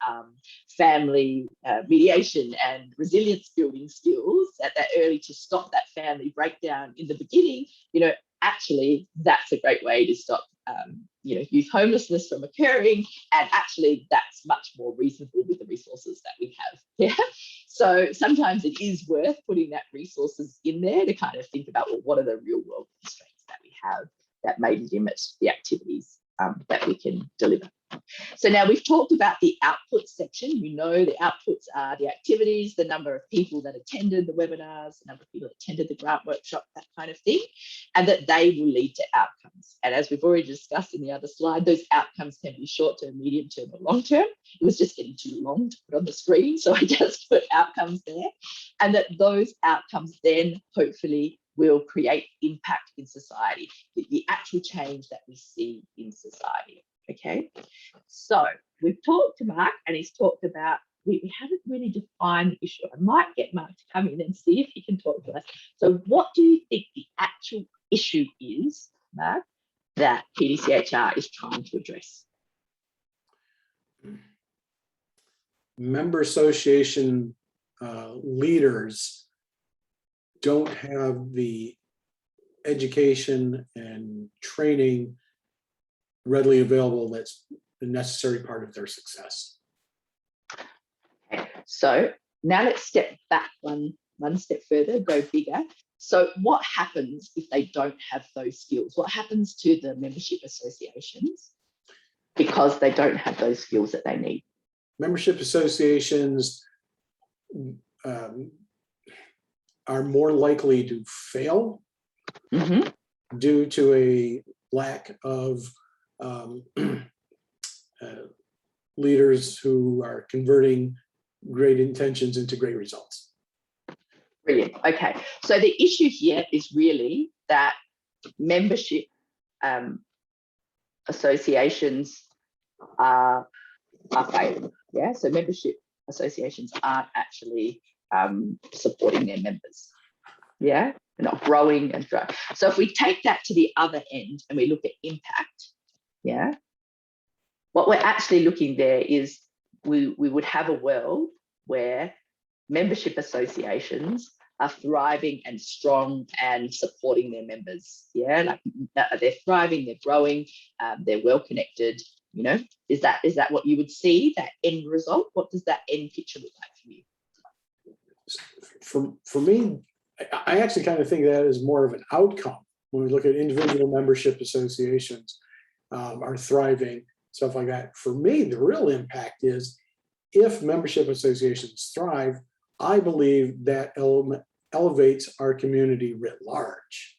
Speaker 2: family mediation and resilience building skills at that early to stop that family breakdown in the beginning, actually that's a great way to stop, youth homelessness from occurring. And actually that's much more reasonable with the resources that we have. Yeah. So sometimes it is worth putting that resources in there to kind of think about, well, what are the real world constraints that we have that may limit the activities that we can deliver. So now we've talked about the output section. The outputs are the activities, the number of people that attended the webinars, the number of people that attended the grant workshop, that kind of thing, and that they will lead to outcomes. And as we've already discussed in the other slide, those outcomes can be short-term, medium-term, or long-term. It was just getting too long to put on the screen, so I just put outcomes there, and that those outcomes then hopefully will create impact in society, the actual change that we see in society. Okay, so we've talked to Mark and he's talked about, we haven't really defined the issue. I might get Mark to come in and see if he can talk to us. So what do you think the actual issue is, Mark, that PDCHR is trying to address?
Speaker 1: Member association leaders don't have the education and training readily available that's the necessary part of their success.
Speaker 2: Okay, so now let's step back one step further, go bigger. So what happens if they don't have those skills? What happens to the membership associations because they don't have those skills that they need?
Speaker 1: Membership associations are more likely to fail due to a lack of leaders who are converting great intentions into great results.
Speaker 2: Brilliant. Okay, so the issue here is really that membership associations are failing. Yeah, so membership associations aren't actually supporting their members. Yeah, they're not growing and growing. So if we take that to the other end and we look at impact, yeah, what we're actually looking there is we would have a world where membership associations are thriving and strong and supporting their members. Yeah, like they're thriving, they're growing, they're well connected. You know, is that what you would see, that end result? What does that end picture look like for you?
Speaker 1: For me, I actually kind of think that is more of an outcome when we look at individual membership associations are thriving, stuff like that. For me, the real impact is if membership associations thrive, I believe that elevates our community writ large.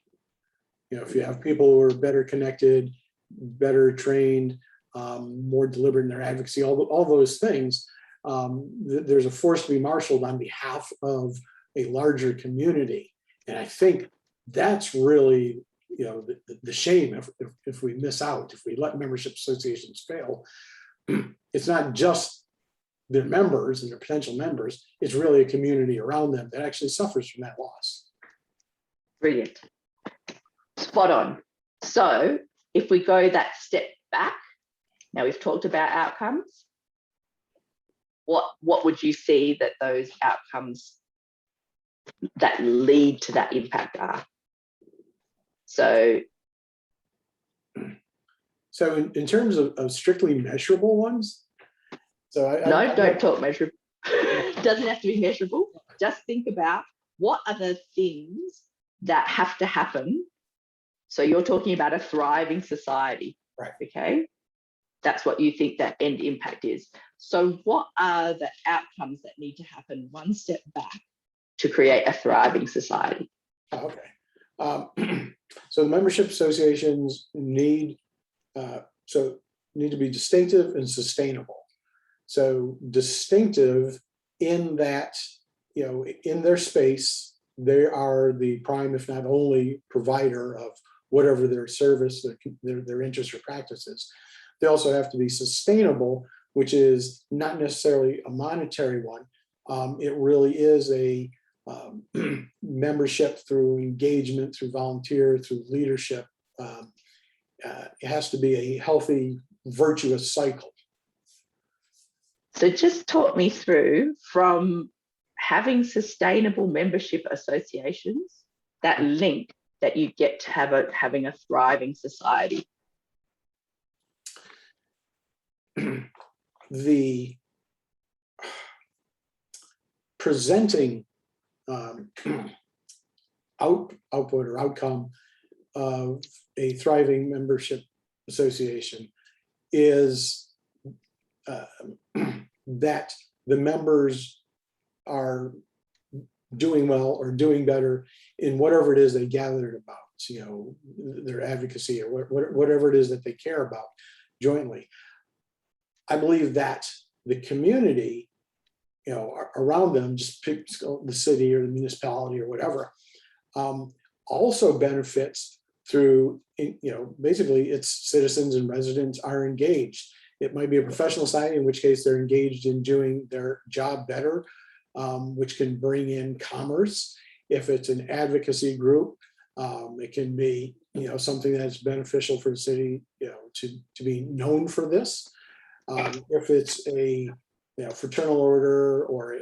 Speaker 1: You know, if you have people who are better connected, better trained, more deliberate in their advocacy, all those things, there's a force to be marshaled on behalf of a larger community. And I think that's really, you know, the shame if we miss out, if we let membership associations fail. It's not just their members and their potential members, it's really a community around them that actually suffers from that loss.
Speaker 2: Brilliant. Spot on. So if we go that step back, now we've talked about outcomes. What would you see that those outcomes that lead to that impact are? So
Speaker 1: in terms of strictly measurable ones,
Speaker 2: don't talk measurable. It doesn't have to be measurable. Just think about what are the things that have to happen. So you're talking about a thriving society,
Speaker 1: right?
Speaker 2: Okay, that's what you think that end impact is. So what are the outcomes that need to happen one step back to create a thriving society?
Speaker 1: Okay, so the membership associations need to be distinctive and sustainable. So distinctive in that, you know, in their space, they are the prime, if not only, provider of whatever their service, their interest or practices. They also have to be sustainable, which is not necessarily a monetary one. It really is a membership through engagement, through volunteer, through leadership. It has to be a healthy, virtuous cycle.
Speaker 2: So just talk me through from having sustainable membership associations, that link that you get to having a thriving society.
Speaker 1: The presenting output or outcome of a thriving membership association is that the members are doing well or doing better in whatever it is they gathered about, you know, their advocacy or whatever it is that they care about jointly. I believe that the community, you know, around them, just pick the city or the municipality or whatever, also benefits through, basically its citizens and residents are engaged. It might be a professional society, in which case they're engaged in doing their job better, which can bring in commerce. If it's an advocacy group, it can be, something that's beneficial for the city, to be known for this. If it's a fraternal order or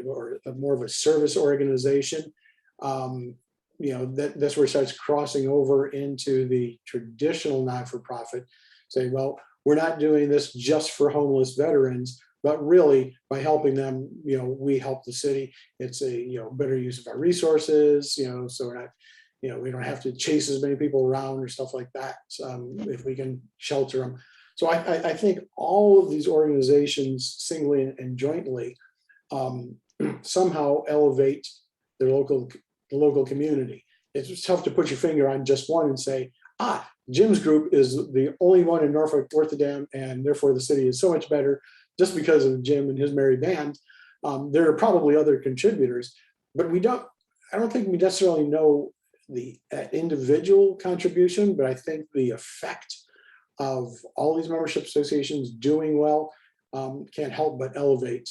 Speaker 1: more of a service organization, that's where it starts crossing over into the traditional not-for-profit. Say, well, we're not doing this just for homeless veterans, but really by helping them, we help the city. It's a better use of our resources, so we're not, we don't have to chase as many people around or stuff like that, if we can shelter them. So I think all of these organizations, singly and jointly, somehow elevate the local community. It's tough to put your finger on just one and say, Jim's group is the only one in Norfolk Worth a damn, and therefore the city is so much better just because of Jim and his merry band. There are probably other contributors, but I don't think we necessarily know the individual contribution, but I think the effect of all these membership associations doing well can't help but elevate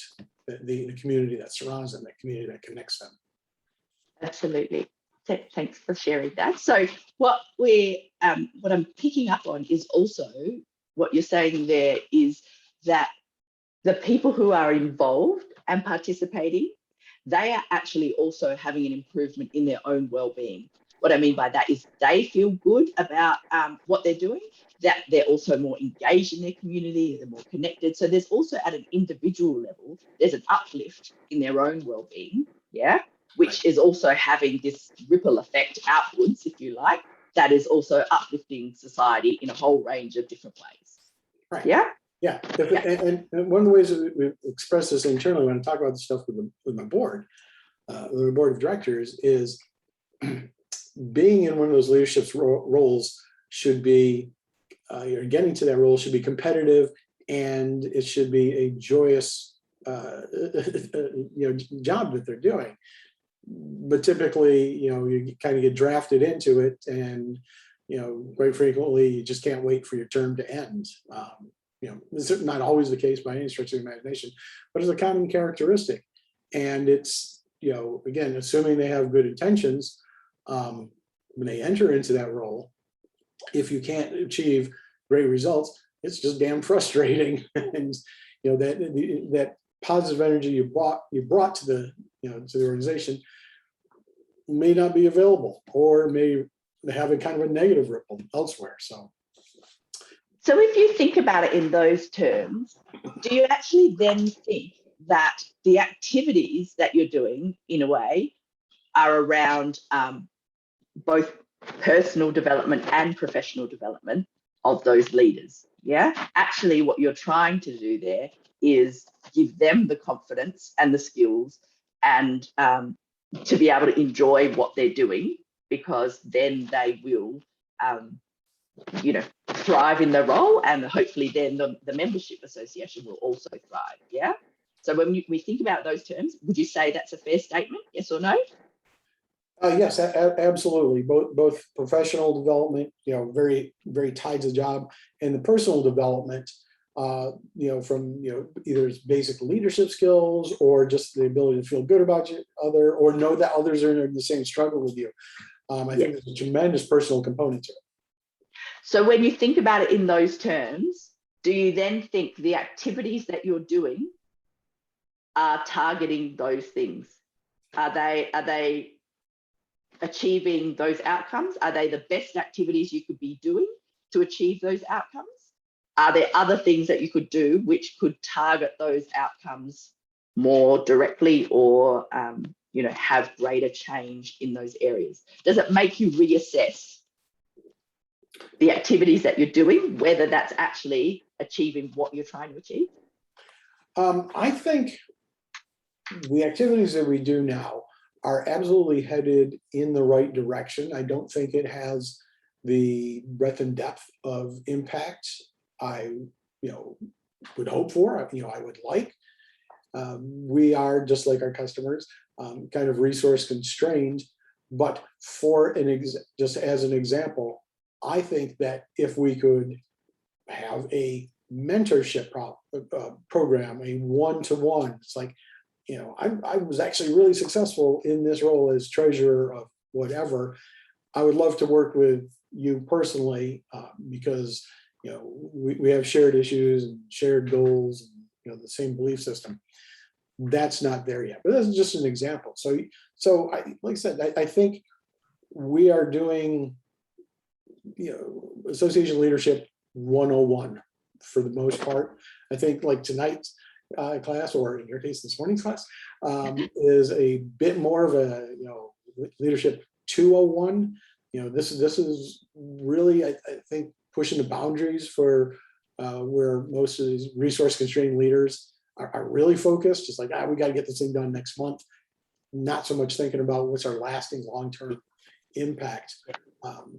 Speaker 1: the community that surrounds them, the community that connects them.
Speaker 2: Absolutely. Thanks for sharing that. So what I'm picking up on is also what you're saying there is that the people who are involved and participating, they are actually also having an improvement in their own well-being. What I mean by that is they feel good about what they're doing, that they're also more engaged in their community, they're more connected. So there's also at an individual level, there's an uplift in their own well-being, which is also having this ripple effect outwards, if you like, that is also uplifting society in a whole range of different ways.
Speaker 1: Right.
Speaker 2: Yeah.
Speaker 1: Yeah. And one of the ways that we express this internally when I talk about this stuff with my board, the board of directors, is being in one of those leadership roles should be, getting to that role should be competitive, and it should be a joyous job that they're doing. But typically, you kind of get drafted into it, and quite frequently you just can't wait for your term to end. This is not always the case by any stretch of the imagination, but it's a common characteristic. And it's, again, assuming they have good intentions, when they enter into that role, if you can't achieve great results, it's just damn frustrating. And that positive energy you brought to the to the organization may not be available, or may have a kind of a negative ripple elsewhere. So
Speaker 2: if you think about it in those terms, do you actually then think that the activities that you're doing, in a way, are around both personal development and professional development of those leaders? Yeah, actually what you're trying to do there is give them the confidence and the skills and to be able to enjoy what they're doing, because then they will thrive in the role, and hopefully then the membership association will also thrive. Yeah. So when we think about those terms, would you say that's a fair statement? Yes or no?
Speaker 1: Yes, absolutely. Both professional development, very, very tied to the job, and the personal development, from either basic leadership skills or just the ability to feel good about or know that others are in the same struggle with you. I think there's a tremendous personal component to it.
Speaker 2: So when you think about it in those terms, do you then think the activities that you're doing are targeting those things? Are they achieving those outcomes? Are they the best activities you could be doing to achieve those outcomes? Are there other things that you could do which could target those outcomes more directly, or have greater change in those areas? Does it make you reassess the activities that you're doing, whether that's actually achieving what you're trying to achieve?
Speaker 1: I think the activities that we do now are absolutely headed in the right direction. I don't think it has the breadth and depth of impact I would hope for, I would like. We are, just like our customers, kind of resource constrained. But just as an example, I think that if we could have a mentorship program, a one-to-one, it's like, I was actually really successful in this role as treasurer of whatever. I would love to work with you personally because we have shared issues and shared goals, and the same belief system. That's not there yet, but that's just an example. So like I said, I think we are doing association leadership 101 for the most part. I think like tonight's class, or in your case this morning's class, is a bit more of a leadership 201. This is really, I think, pushing the boundaries for where most of these resource constrained leaders are really focused. It's like, we got to get this thing done next month. Not so much thinking about what's our lasting long-term impact.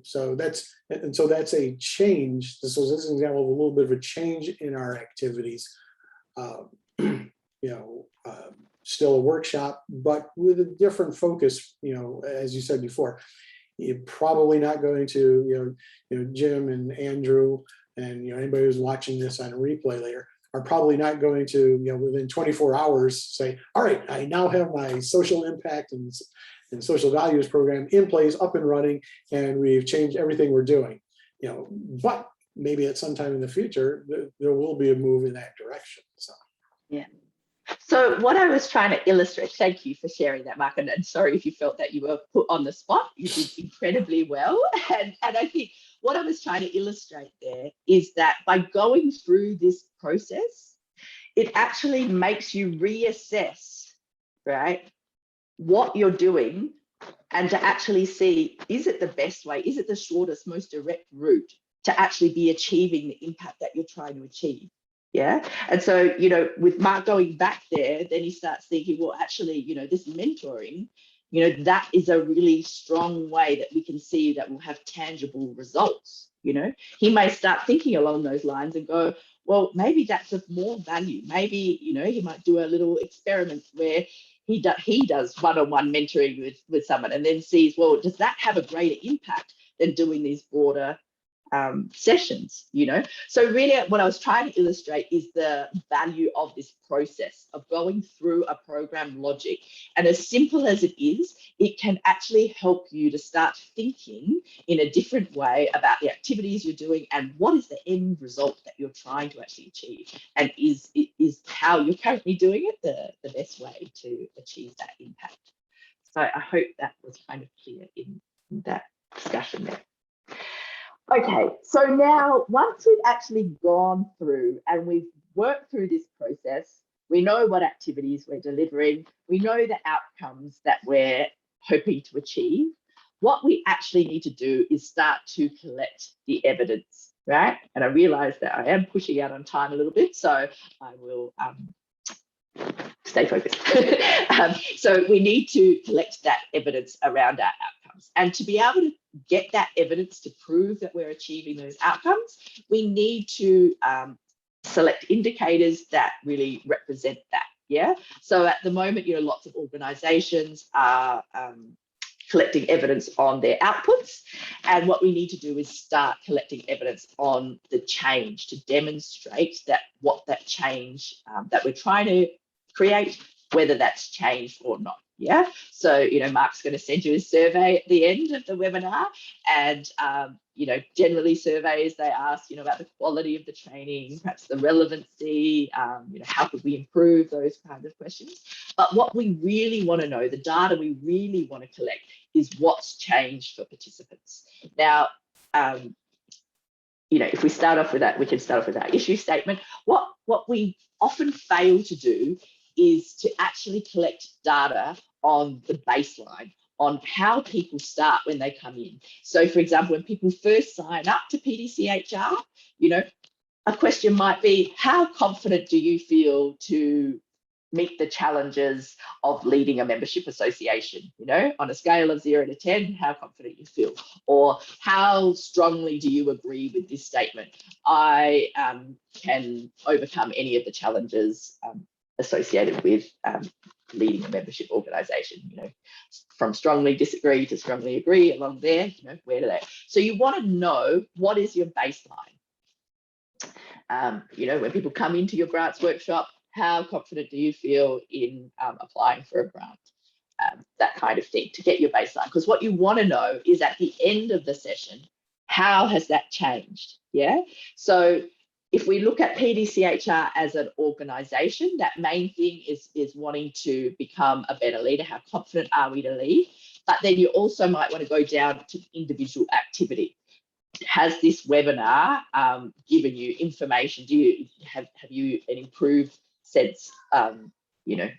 Speaker 1: So that's a change. This is an example of a little bit of a change in our activities. Still a workshop, but with a different focus. As you said before, you're probably not going to, Jim and Andrew and anybody who's watching this on a replay later are probably not going to, within 24 hours say, all right, I now have my social impact and social values program in place, up and running, and we've changed everything we're doing. But maybe at some time in the future, there will be a move in that direction. So
Speaker 2: yeah. So what I was trying to illustrate, thank you for sharing that, Mark, and sorry if you felt that you were put on the spot. You did incredibly well. And I think what I was trying to illustrate there is that by going through this process, it actually makes you reassess, right, what you're doing, and to actually see, is it the best way? Is it the shortest, most direct route to actually be achieving the impact that you're trying to achieve? Yeah. And so, with Mark going back there, then he starts thinking, well, actually, this mentoring, that is a really strong way that we can see that will have tangible results. He may start thinking along those lines and go, well, maybe that's of more value. Maybe, he might do a little experiment where he does one-on-one mentoring with someone, and then sees, well, does that have a greater impact than doing these broader sessions? So really what I was trying to illustrate is the value of this process of going through a program logic. And as simple as it is, it can actually help you to start thinking in a different way about the activities you're doing and what is the end result that you're trying to actually achieve, and is how you're currently doing it the best way to achieve that impact. So I hope that was kind of clear in that discussion there. Okay, so now once we've actually gone through and we've worked through this process, we know what activities we're delivering, we know the outcomes that we're hoping to achieve. What we actually need to do is start to collect the evidence, right? And I realize that I am pushing out on time a little bit, so I will stay focused. So we need to collect that evidence around our outcomes. And to be able to get that evidence to prove that we're achieving those outcomes, we need to select indicators that really represent that. Yeah. So at the moment, lots of organizations are collecting evidence on their outputs. And what we need to do is start collecting evidence on the change to demonstrate that what that change that we're trying to create, whether that's changed or not. Yeah. So, Mark's going to send you a survey at the end of the webinar, and, generally surveys, they ask, about the quality of the training, perhaps the relevancy, how could we improve, those kinds of questions. But what we really want to know, the data we really want to collect, is what's changed for participants. Now, if we start off with that, we can start off with our issue statement. What we often fail to do is to actually collect data on the baseline, on how people start when they come in. So, for example, when people first sign up to PDCHR, a question might be, how confident do you feel to meet the challenges of leading a membership association? On a scale of 0 to 10, how confident you feel? Or how strongly do you agree with this statement? I can overcome any of the challenges associated with leading a membership organisation. You know, from strongly disagree to strongly agree along there. You know, where do they? So you want to know what is your baseline. You know, when people come into your grants workshop, how confident do you feel in applying for a grant? That kind of thing, to get your baseline. Because what you want to know is at the end of the session, how has that changed? Yeah. So if we look at PDCHR as an organisation, that main thing is wanting to become a better leader. How confident are we to lead? But then you also might want to go down to individual activity. Has this webinar given you information? Do you have you an improved sense? You know,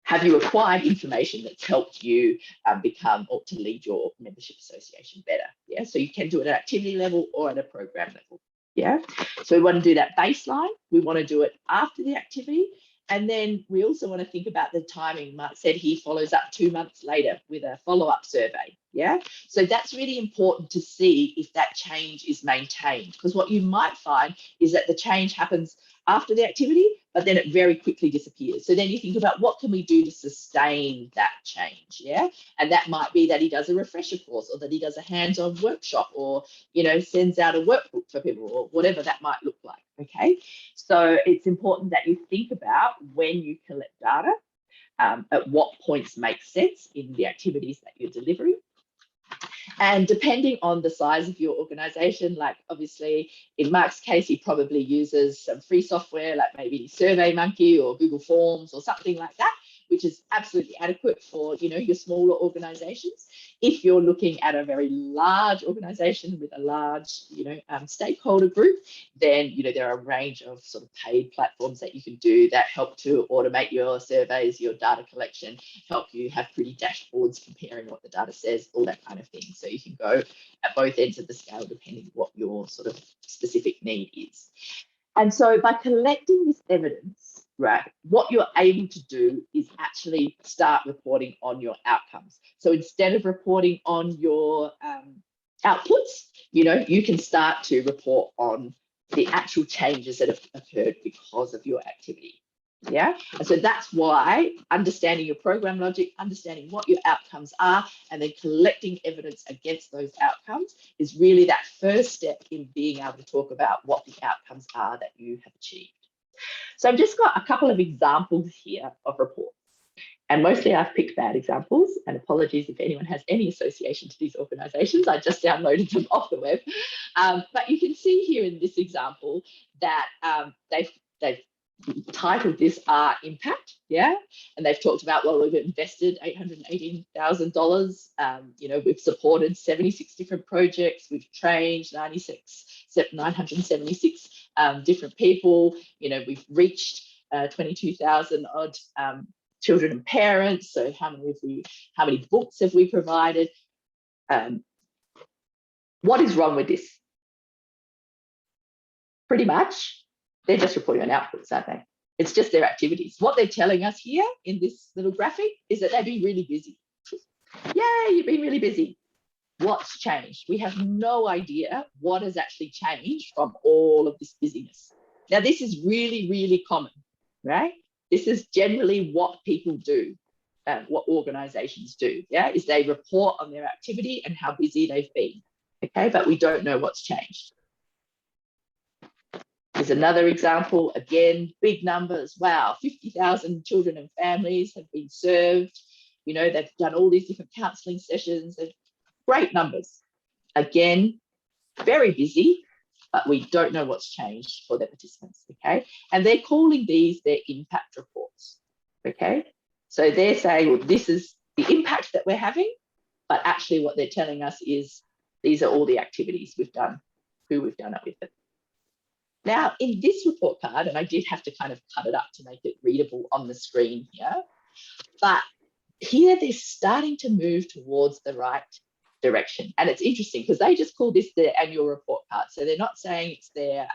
Speaker 2: have you acquired information that's helped you become or to lead your membership association better? Yeah, so you can do it at activity level or at a program level. Yeah, so we want to do that baseline. We want to do it after the activity. And then we also want to think about the timing. Mark said he follows up 2 months later with a follow-up survey. Yeah, so that's really important to see if that change is maintained, because what you might find is that the change happens after the activity, but then it very quickly disappears. So then you think about what can we do to sustain that change, yeah? And that might be that he does a refresher course, or that he does a hands-on workshop, or, you know, sends out a workbook for people, or whatever that might look like, okay? So it's important that you think about when you collect data, at what points make sense in the activities that you're delivering. And depending on the size of your organization, like obviously in Mark's case, he probably uses some free software like maybe SurveyMonkey or Google Forms or something like that, which is absolutely adequate for, you know, your smaller organizations. If you're looking at a very large organization with a large, you know, stakeholder group, then, you know, there are a range of sort of paid platforms that you can do that help to automate your surveys, your data collection, help you have pretty dashboards comparing what the data says, all that kind of thing. So you can go at both ends of the scale depending on what your sort of specific need is. And so by collecting this evidence, right, what you're able to do is actually start reporting on your outcomes. So instead of reporting on your outputs, you know, you can start to report on the actual changes that have occurred because of your activity. Yeah, and so that's why understanding your program logic, understanding what your outcomes are, and then collecting evidence against those outcomes is really that first step in being able to talk about what the outcomes are that you have achieved. So I've just got a couple of examples here of reports, and mostly I've picked bad examples, and apologies if anyone has any association to these organizations. I just downloaded them off the web. But you can see here in this example that they've titled this our impact, yeah, and they've talked about, well, we've invested $818,000, you know, we've supported 76 different projects, we've trained 976 different people, you know, we've reached 22,000 odd children and parents. So how many books have we provided? What is wrong with this? Pretty much they're just reporting on outputs, aren't they? It's just their activities. What they're telling us here in this little graphic is that they've been really busy. Yay, you've been really busy. What's changed? We have no idea what has actually changed from all of this busyness. Now, this is really, really common, right? This is generally what people do, what organizations do, yeah, is they report on their activity and how busy they've been, okay? But we don't know what's changed. Here's another example, again, big numbers. Wow, 50,000 children and families have been served. You know, they've done all these different counselling sessions. They're great numbers. Again, very busy, but we don't know what's changed for their participants, okay? And they're calling these their impact reports, okay? So they're saying, well, this is the impact that we're having, but actually what they're telling us is these are all the activities we've done, who we've done it with it. Now, in this report card, and I did have to kind of cut it up to make it readable on the screen here, but here they're starting to move towards the right direction. And it's interesting because they just call this their annual report card. So they're not saying it's their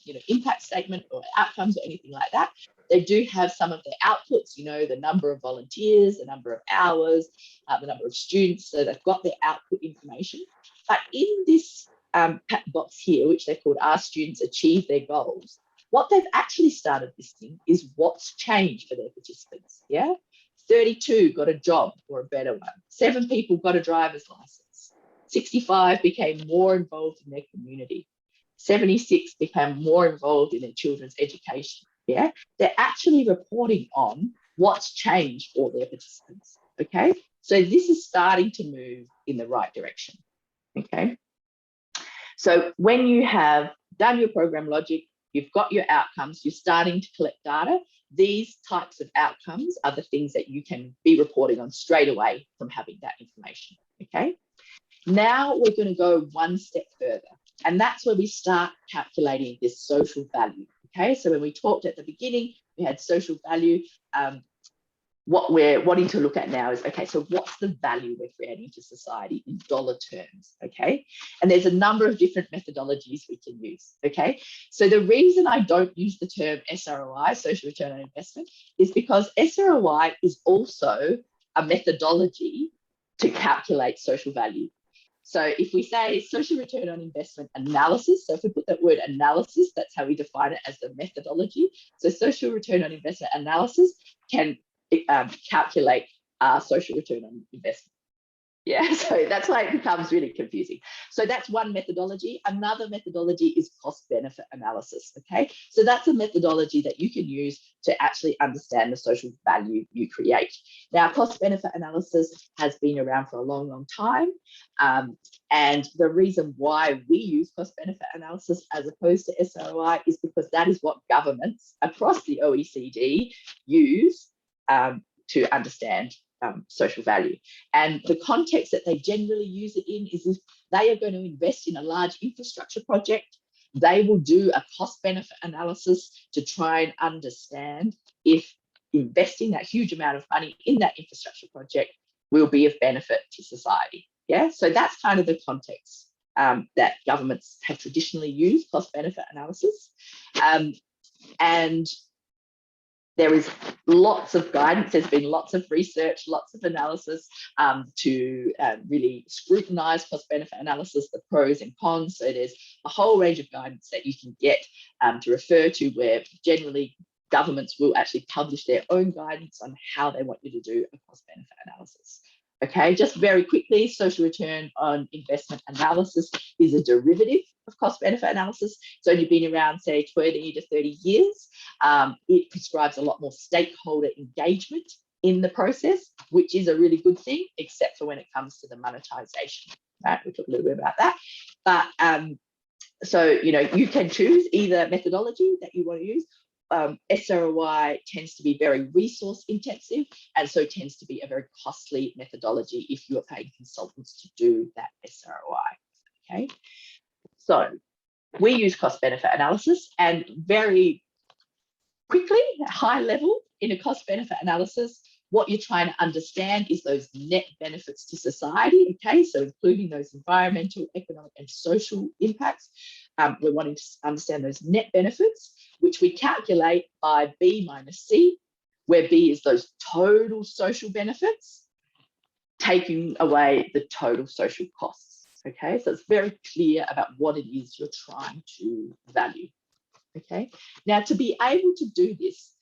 Speaker 2: you know, impact statement or outcomes or anything like that. They do have some of their outputs, you know, the number of volunteers, the number of hours, the number of students. So they've got their output information. But in this box here, which they called Our Students Achieve Their Goals, what they've actually started listing is what's changed for their participants, yeah? 32 got a job or a better one. 7 people got a driver's license. 65 became more involved in their community. 76 became more involved in their children's education. Yeah, they're actually reporting on what's changed for their participants. Okay, so this is starting to move in the right direction. Okay, so when you have done your program logic, you've got your outcomes, you're starting to collect data. These types of outcomes are the things that you can be reporting on straight away from having that information. Okay, now we're going to go one step further, and that's where we start calculating this social value. Okay, so when we talked at the beginning, we had social value. What we're wanting to look at now is, okay, so what's the value we're creating to society in dollar terms, okay? And there's a number of different methodologies we can use, okay? So the reason I don't use the term SROI, social return on investment, is because SROI is also a methodology to calculate social value. So if we say social return on investment analysis, so if we put that word analysis, that's how we define it as the methodology. So social return on investment analysis can calculate social return on investment. Yeah, so that's why it becomes really confusing. So that's one methodology. Another methodology is cost benefit analysis. Okay, so that's a methodology that you can use to actually understand the social value you create. Now, cost benefit analysis has been around for a long, long time. And the reason why we use cost benefit analysis as opposed to SROI is because that is what governments across the OECD use to understand social value. And the context that they generally use it in is if they are going to invest in a large infrastructure project, they will do a cost benefit analysis to try and understand if investing that huge amount of money in that infrastructure project will be of benefit to society. Yeah, so that's kind of the context that governments have traditionally used cost benefit analysis. And there is lots of guidance. There's been lots of research, lots of analysis to really scrutinize cost benefit analysis, the pros and cons. So there's a whole range of guidance that you can get to refer to, where generally governments will actually publish their own guidance on how they want you to do a cost benefit analysis. Okay, just very quickly, social return on investment analysis is a derivative of cost benefit analysis. It's only been around, say, 20 to 30 years. It prescribes a lot more stakeholder engagement in the process, which is a really good thing, except for when it comes to the monetization. Right, we'll talk a little bit about that. But so, you know, you can choose either methodology that you want to use. SROI tends to be very resource intensive, and so tends to be a very costly methodology if you are paying consultants to do that SROI. Okay, so we use cost benefit analysis, and very quickly, at high level, in a cost benefit analysis, what you're trying to understand is those net benefits to society. Okay, so including those environmental, economic, and social impacts. We're wanting to understand those net benefits, which we calculate by B minus C, where B is those total social benefits, taking away the total social costs. Okay, so it's very clear about what it is you're trying to value. Okay, now to be able to do this,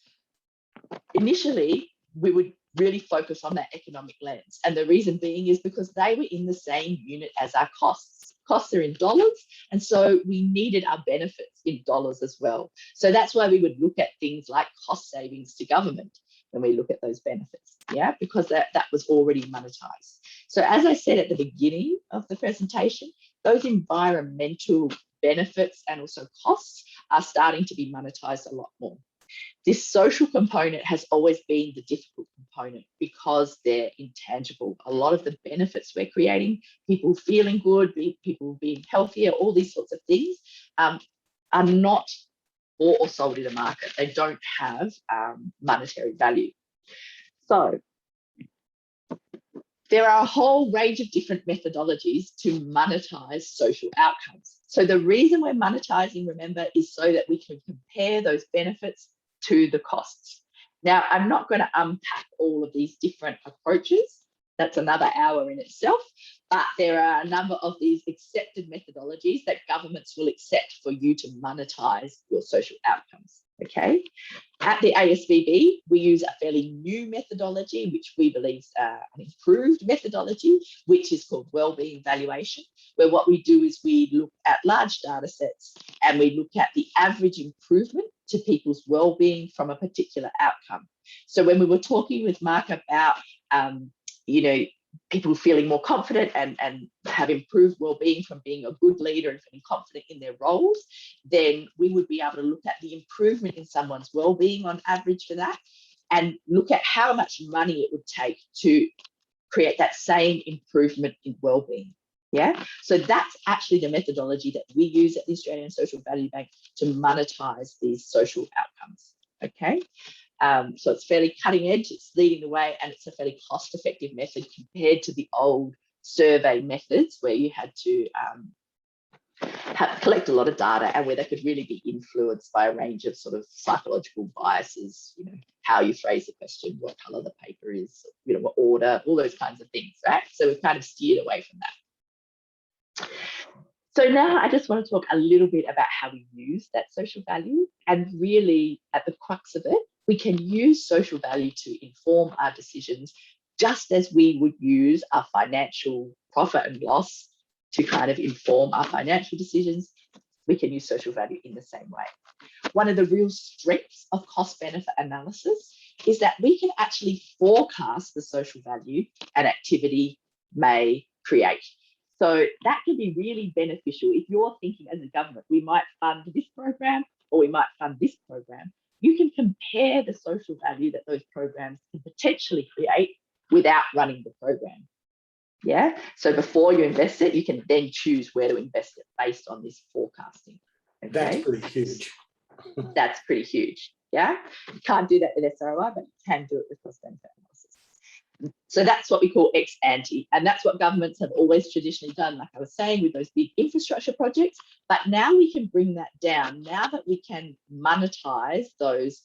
Speaker 2: initially we would really focus on that economic lens. And the reason being is because they were in the same unit as our costs. Costs are in dollars, and so we needed our benefits in dollars as well. So that's why we would look at things like cost savings to government when we look at those benefits, yeah, because that was already monetized. So as I said at the beginning of the presentation, those environmental benefits and also costs are starting to be monetized a lot more. This social component has always been the difficult component because they're intangible. A lot of the benefits we're creating, people feeling good, people being healthier, all these sorts of things are not bought or sold in a market. They don't have monetary value. So there are a whole range of different methodologies to monetize social outcomes. So the reason we're monetizing, remember, is so that we can compare those benefits to the costs. Now, I'm not going to unpack all of these different approaches. That's another hour in itself, but there are a number of these accepted methodologies that governments will accept for you to monetize your social outcomes. Okay. At the ASVB, we use a fairly new methodology, which we believe is an improved methodology, which is called wellbeing valuation, where what we do is we look at large data sets and we look at the average improvement to people's wellbeing from a particular outcome. So when we were talking with Mark about, people feeling more confident and have improved well-being from being a good leader and feeling confident in their roles, then we would be able to look at the improvement in someone's well-being on average for that and look at how much money it would take to create that same improvement in well-being. Yeah, so that's actually the methodology that we use at the Australian Social Value Bank to monetize these social outcomes. Okay. So it's fairly cutting edge, it's leading the way, and it's a fairly cost-effective method compared to the old survey methods where you had to collect a lot of data and where they could really be influenced by a range of sort of psychological biases, how you phrase the question, what color the paper is, what order, all those kinds of things, right? So we've kind of steered away from that. So now I just want to talk a little bit about how we use that social value, and really at the crux of it, we can use social value to inform our decisions just as we would use our financial profit and loss to kind of inform our financial decisions. We can use social value in the same way. One of the real strengths of cost benefit analysis is that we can actually forecast the social value an activity may create. So that can be really beneficial. If you're thinking as a government, we might fund this program or we might fund this program, you can compare the social value that those programs can potentially create without running the program. Yeah, so before you invest it, you can then choose where to invest it based on this forecasting. Okay?
Speaker 1: That's pretty huge.
Speaker 2: That's pretty huge. Yeah, you can't do that with SROI, but you can do it with cost benefit analysis. So that's what we call ex ante, and that's what governments have always traditionally done, like I was saying, with those big infrastructure projects. But now we can bring that down. Now that we can monetize those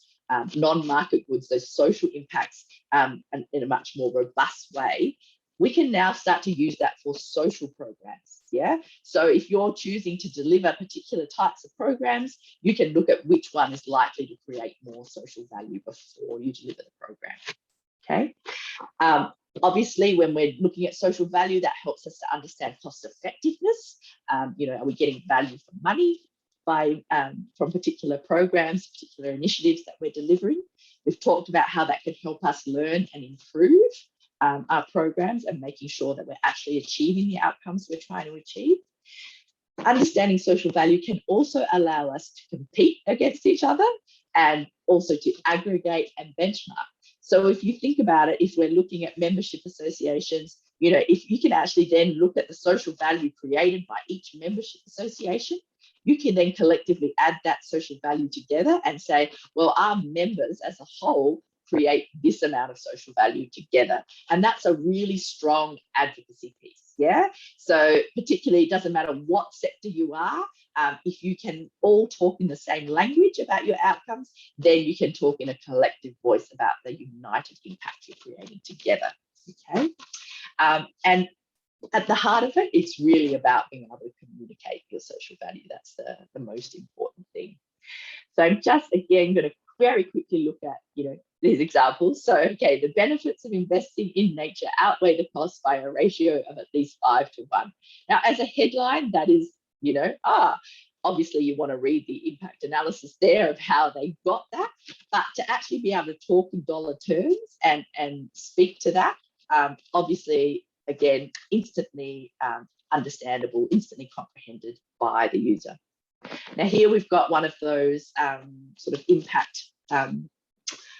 Speaker 2: non-market goods, those social impacts, and in a much more robust way, we can now start to use that for social programs. Yeah. So if you're choosing to deliver particular types of programs, you can look at which one is likely to create more social value before you deliver the program. Okay. Obviously, when we're looking at social value, that helps us to understand cost effectiveness. Are we getting value for money from particular programs, particular initiatives that we're delivering? We've talked about how that can help us learn and improve our programs and making sure that we're actually achieving the outcomes we're trying to achieve. Understanding social value can also allow us to compete against each other and also to aggregate and benchmark. So if you think about it, if we're looking at membership associations, if you can actually then look at the social value created by each membership association, you can then collectively add that social value together and say, well, our members as a whole create this amount of social value together. And that's a really strong advocacy piece. Yeah. So particularly, it doesn't matter what sector you are, if you can all talk in the same language about your outcomes, then you can talk in a collective voice about the united impact you're creating together. Okay. And at the heart of it, it's really about being able to communicate your social value. That's the most important thing. So I'm just, again, going to very quickly look at, these examples. So, okay, the benefits of investing in nature outweigh the costs by a ratio of at least 5 to 1. Now, as a headline, that is, obviously you want to read the impact analysis there of how they got that, but to actually be able to talk in dollar terms and speak to that, obviously, again, instantly understandable, instantly comprehended by the user. Now here we've got one of those sort of impact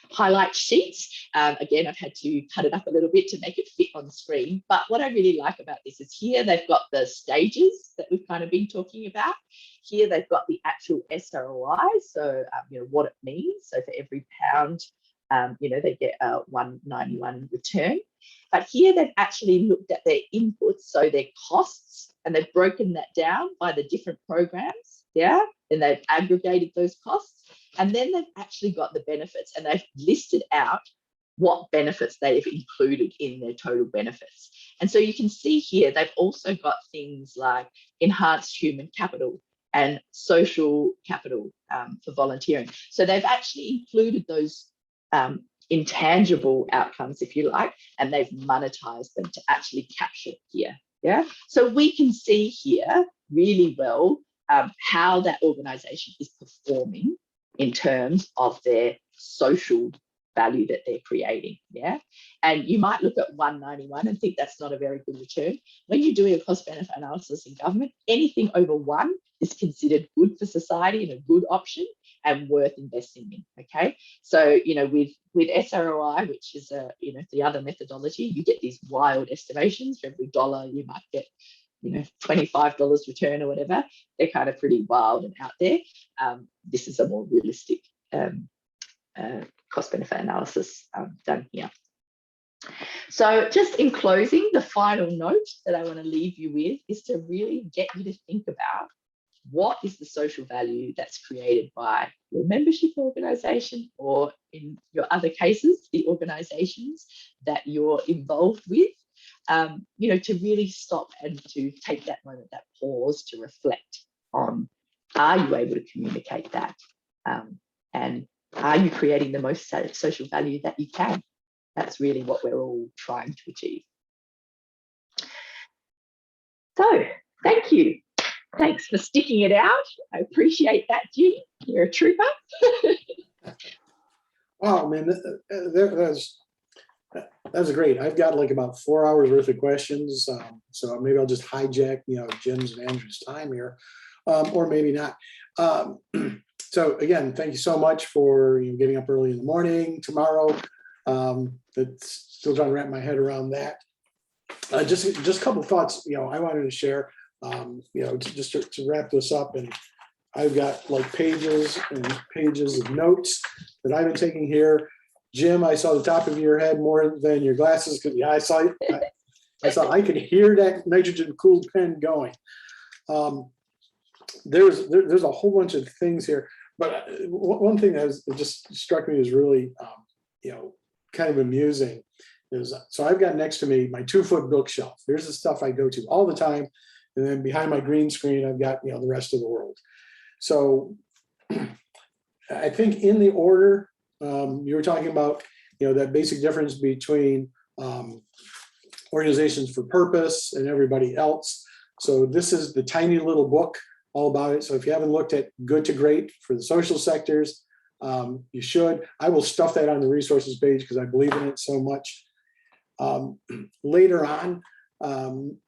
Speaker 2: highlight sheets. Again, I've had to cut it up a little bit to make it fit on the screen. But what I really like about this is here they've got the stages that we've kind of been talking about. Here they've got the actual SROI, so what it means. So for every pound, they get a 191 return. But here they've actually looked at their inputs, so their costs, and they've broken that down by the different programs. Yeah, and they've aggregated those costs. And then they've actually got the benefits, and they've listed out what benefits they've included in their total benefits. And so you can see here, they've also got things like enhanced human capital and social capital for volunteering. So they've actually included those intangible outcomes, if you like, and they've monetized them to actually capture it here. Yeah. So we can see here really well how that organization is performing in terms of their social value that they're creating. Yeah. And you might look at 191 and think that's not a very good return. When you're doing a cost benefit analysis in government, anything over 1 is considered good for society and a good option and worth investing in. Okay. So, you know, with SROI, which is the other methodology, you get these wild estimations. For every dollar you might get, $25 return or whatever. They're kind of pretty wild and out there. This is a more realistic cost benefit analysis done here. So just in closing, the final note that I want to leave you with is to really get you to think about what is the social value that's created by your membership organization, or in your other cases, the organizations that you're involved with, to really stop and to take that moment, that pause to reflect on, are you able to communicate that? And are you creating the most social value that you can? That's really what we're all trying to achieve. So thank you. Thanks for sticking it out. I appreciate that, Jim. You're a trooper.
Speaker 1: Oh man, that's great. I've got like about 4 hours worth of questions, so maybe I'll just hijack Jim's and Andrew's time here, or maybe not. So again, thank you so much for getting up early in the morning tomorrow. That's still trying to wrap my head around that. Just a couple of thoughts I wanted to share. Just to wrap this up, and I've got like pages and pages of notes that I've been taking here. Jim, I saw the top of your head more than your glasses, because I saw I could hear that nitrogen cooled pen going. There's a whole bunch of things here, but one thing that just struck me as really kind of amusing is, so I've got next to me my 2-foot bookshelf. There's the stuff I go to all the time. And then behind my green screen, I've got the rest of the world. So I think in the order, you were talking about that basic difference between organizations for purpose and everybody else. So this is the tiny little book all about it. So if you haven't looked at Good to Great for the social sectors, you should. I will stuff that on the resources page because I believe in it so much. Later on,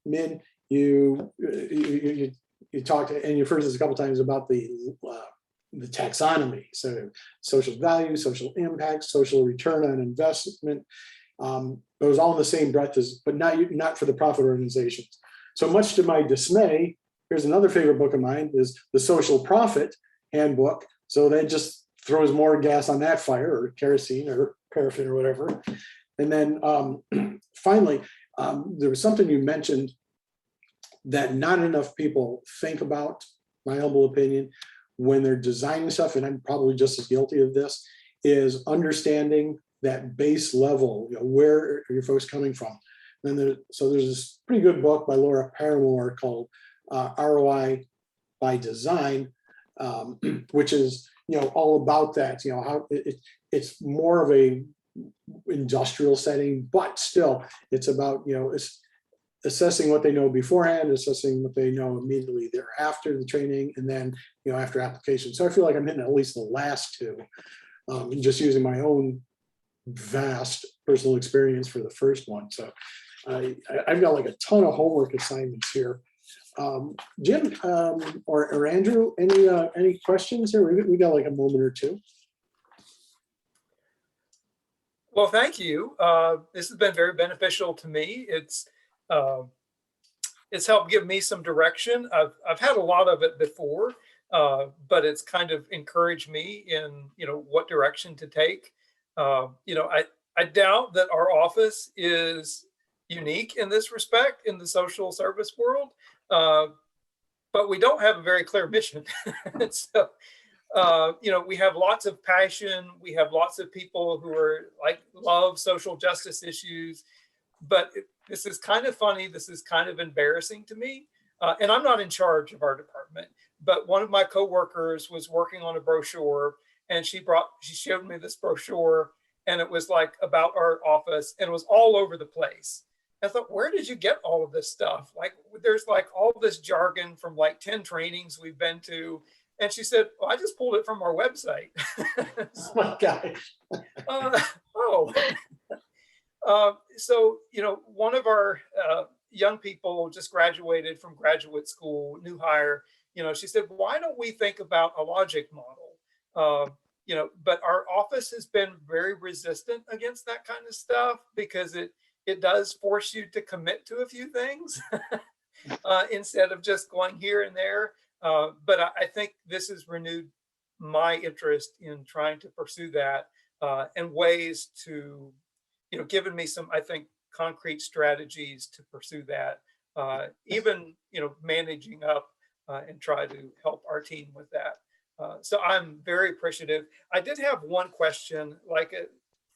Speaker 1: Min, you talked, and you've heard this a couple times, about the taxonomy. So social value, social impact, social return on investment, those all in the same breath as, but not for the profit organizations. So much to my dismay, here's another favorite book of mine, is the Social Profit Handbook. So that just throws more gas on that fire, or kerosene or paraffin or whatever. And then finally, there was something you mentioned that not enough people think about, my humble opinion, when they're designing stuff, and I'm probably just as guilty of this, is understanding that base level, where are your folks coming from? And so there's this pretty good book by Laura Paramore called ROI by Design, which is all about that. How it's more of a industrial setting, but still it's about it's assessing what they know beforehand, assessing what they know immediately thereafter the training, and then after application. So I feel like I'm hitting at least the last two, and just using my own vast personal experience for the first one. So I've got like a ton of homework assignments here. Jim or Andrew, any questions here? We got like a moment or two.
Speaker 3: Well, thank you. This has been very beneficial to me. It's helped give me some direction. I've had a lot of it before, but it's kind of encouraged me in what direction to take. I doubt that our office is unique in this respect in the social service world, but we don't have a very clear mission. So, we have lots of passion. We have lots of people who love social justice issues, but this is kind of funny. This is kind of embarrassing to me. And I'm not in charge of our department, but one of my coworkers was working on a brochure, and she showed me this brochure, and it was like about our office, and it was all over the place. I thought, where did you get all of this stuff? Like, there's like all this jargon from like 10 trainings we've been to. And she said, well, I just pulled it from our website.
Speaker 1: Oh my God.
Speaker 3: Oh. So, one of our young people just graduated from graduate school, new hire, she said, why don't we think about a logic model? But our office has been very resistant against that kind of stuff because it does force you to commit to a few things instead of just going here and there. But I think this has renewed my interest in trying to pursue that and ways to, given me some, I think, concrete strategies to pursue that, even, managing up and try to help our team with that. So I'm very appreciative. I did have one question, like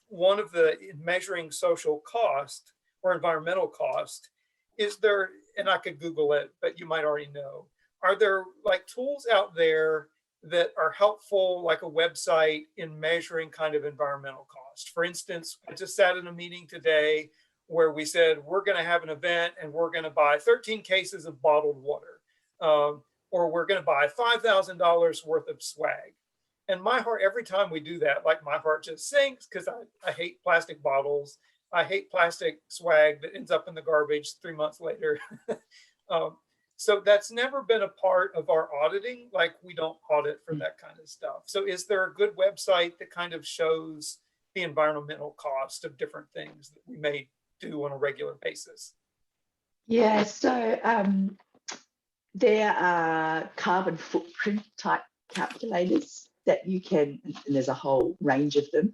Speaker 3: one of the measuring social cost or environmental cost, is there, and I could Google it, but you might already know, are there like tools out there that are helpful, like a website in measuring kind of environmental cost? For instance, I just sat in a meeting today where we said, we're going to have an event and we're going to buy 13 cases of bottled water, or we're going to buy $5,000 worth of swag. And my heart, every time we do that, like my heart just sinks because I hate plastic bottles. I hate plastic swag that ends up in the garbage 3 months later. So that's never been a part of our auditing. Like, we don't audit for that kind of stuff. So is there a good website that kind of shows the environmental cost of different things that we may do on a regular basis?
Speaker 2: Yeah, so there are carbon footprint type calculators that you can, and there's a whole range of them.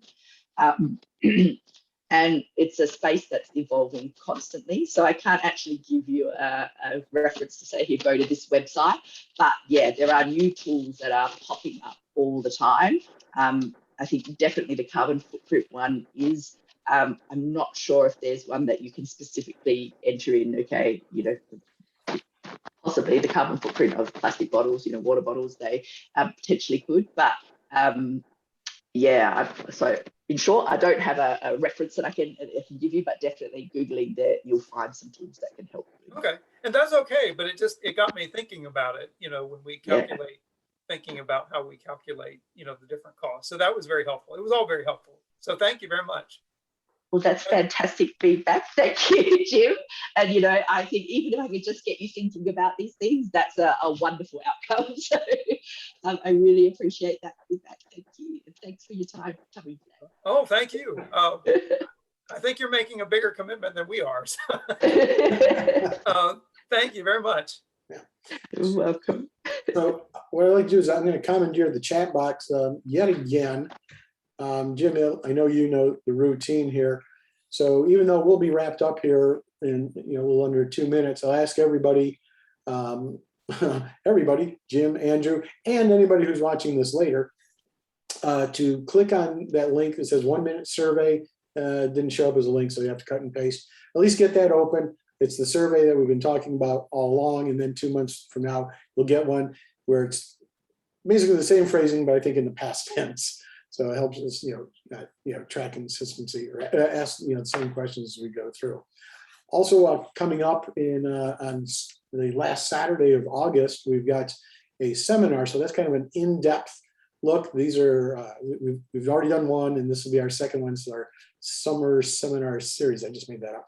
Speaker 2: And it's a space that's evolving constantly. So I can't actually give you a reference to say, here, go to this website. But yeah, there are new tools that are popping up all the time. I think definitely the carbon footprint one is, I'm not sure if there's one that you can specifically enter in, okay, possibly the carbon footprint of plastic bottles, water bottles, they potentially could. But yeah, so in short, I don't have a reference that I can give you, but definitely Googling there, you'll find some tools that can help you.
Speaker 3: Okay, and that's okay, but it got me thinking about it, when we calculate, thinking about how we calculate, the different costs. So that was very helpful. It was all very helpful. So thank you very much.
Speaker 2: Well, that's fantastic feedback. Thank you, Jim. And, I think even if I could just get you thinking about these things, that's a wonderful outcome. So I really appreciate that feedback. Thank you. And thanks for your time coming today.
Speaker 3: Oh, thank you. I think you're making a bigger commitment than we are. So. Thank you very much.
Speaker 1: Yeah.
Speaker 2: You're welcome.
Speaker 1: So what I'd like to do is I'm going to commandeer the chat box yet again. Jim, I know you know the routine here. So even though we'll be wrapped up here in a little under 2 minutes, I'll ask everybody, Jim, Andrew, and anybody who's watching this later, to click on that link that says 1 minute survey. Didn't show up as a link, so you have to cut and paste. At least get that open. It's the survey that we've been talking about all along, and then 2 months from now, you'll get one where it's basically the same phrasing, but I think in the past tense. So it helps us, track consistency or ask, the same questions as we go through. Also, coming up on the last Saturday of August, we've got a seminar. So that's kind of an in-depth look. These are, we've already done one, and this will be our second one. So our summer seminar series, I just made that up,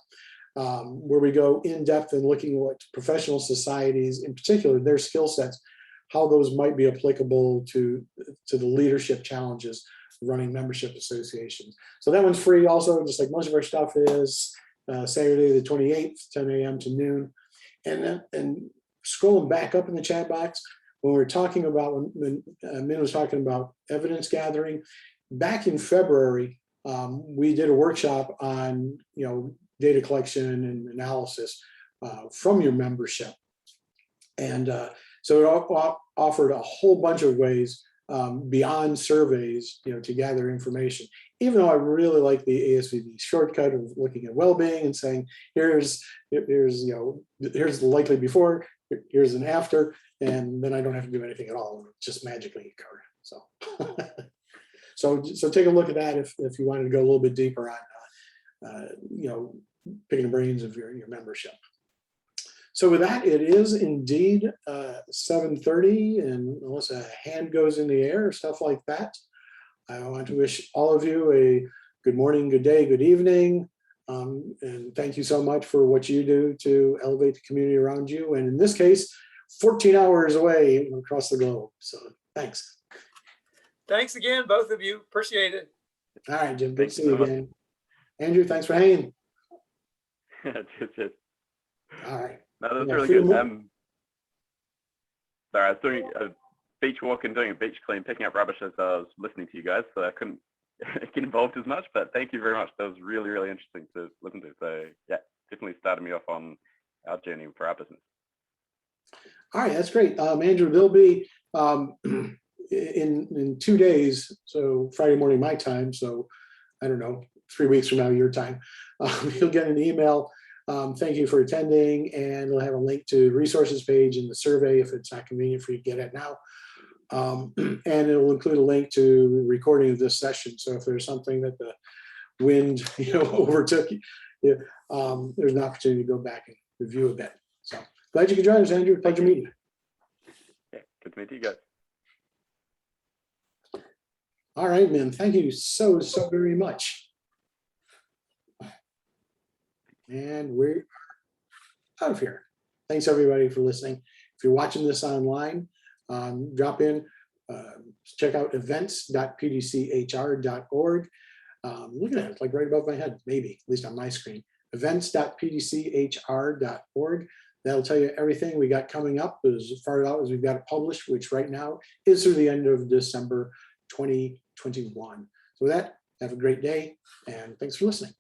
Speaker 1: where we go in depth and looking at what professional societies, in particular, their skill sets, how those might be applicable to the leadership challenges of running membership associations. So that one's free also, just like most of our stuff is, Saturday the 28th, 10 a.m. to noon. And scrolling back up in the chat box, when we're talking about, when Min was talking about evidence gathering, back in February, we did a workshop on, data collection and analysis from your membership. And so it offered a whole bunch of ways beyond surveys, to gather information. Even though I really like the ASVD shortcut of looking at well-being and saying, here's the likely before, here's an after, and then I don't have to do anything at all. It's just magically covered. So, so take a look at that if you wanted to go a little bit deeper on, picking the brains of your membership. So with that, it is indeed 7:30, and unless a hand goes in the air or stuff like that, I want to wish all of you a good morning, good day, good evening. And thank you so much for what you do to elevate the community around you. And in this case, 14 hours away across the globe. So thanks.
Speaker 3: Thanks again, both of you. Appreciate it.
Speaker 1: All right, Jim. Good to see
Speaker 4: you
Speaker 1: you
Speaker 4: so much.
Speaker 1: again. Andrew, thanks for hanging.
Speaker 4: Cheers.
Speaker 1: All right.
Speaker 4: No, that was
Speaker 1: Yeah,
Speaker 4: really
Speaker 1: freedom
Speaker 4: good.
Speaker 1: of-
Speaker 4: Sorry, I was doing a beach walk and doing a beach clean, picking up rubbish as I was listening to you guys, so I couldn't get involved as much, but thank you very much. That was really, really interesting to listen to. So yeah, definitely started me off on our journey for our business.
Speaker 1: All right, that's great. Andrew, there'll be in 2 days, so Friday morning my time, so I don't know, 3 weeks from now your time, you'll get an email. Thank you for attending, and it'll have a link to the resources page in the survey if it's not convenient for you to get it now. And it'll include a link to the recording of this session. So if there's something that the wind overtook, there's an opportunity to go back and review a bit. So glad you could join us, Andrew. Pleasure meeting you.
Speaker 4: Yeah, good to meet you guys.
Speaker 1: All right, man. Thank you so very much. And we're out of here. Thanks everybody for listening. If you're watching this online, drop in, check out events.pdchr.org. Look at that, it's like right above my head, maybe, at least on my screen. Events.pdchr.org. That'll tell you everything we got coming up as far out as we've got it published, which right now is through the end of December 2021. So with that, have a great day, and thanks for listening.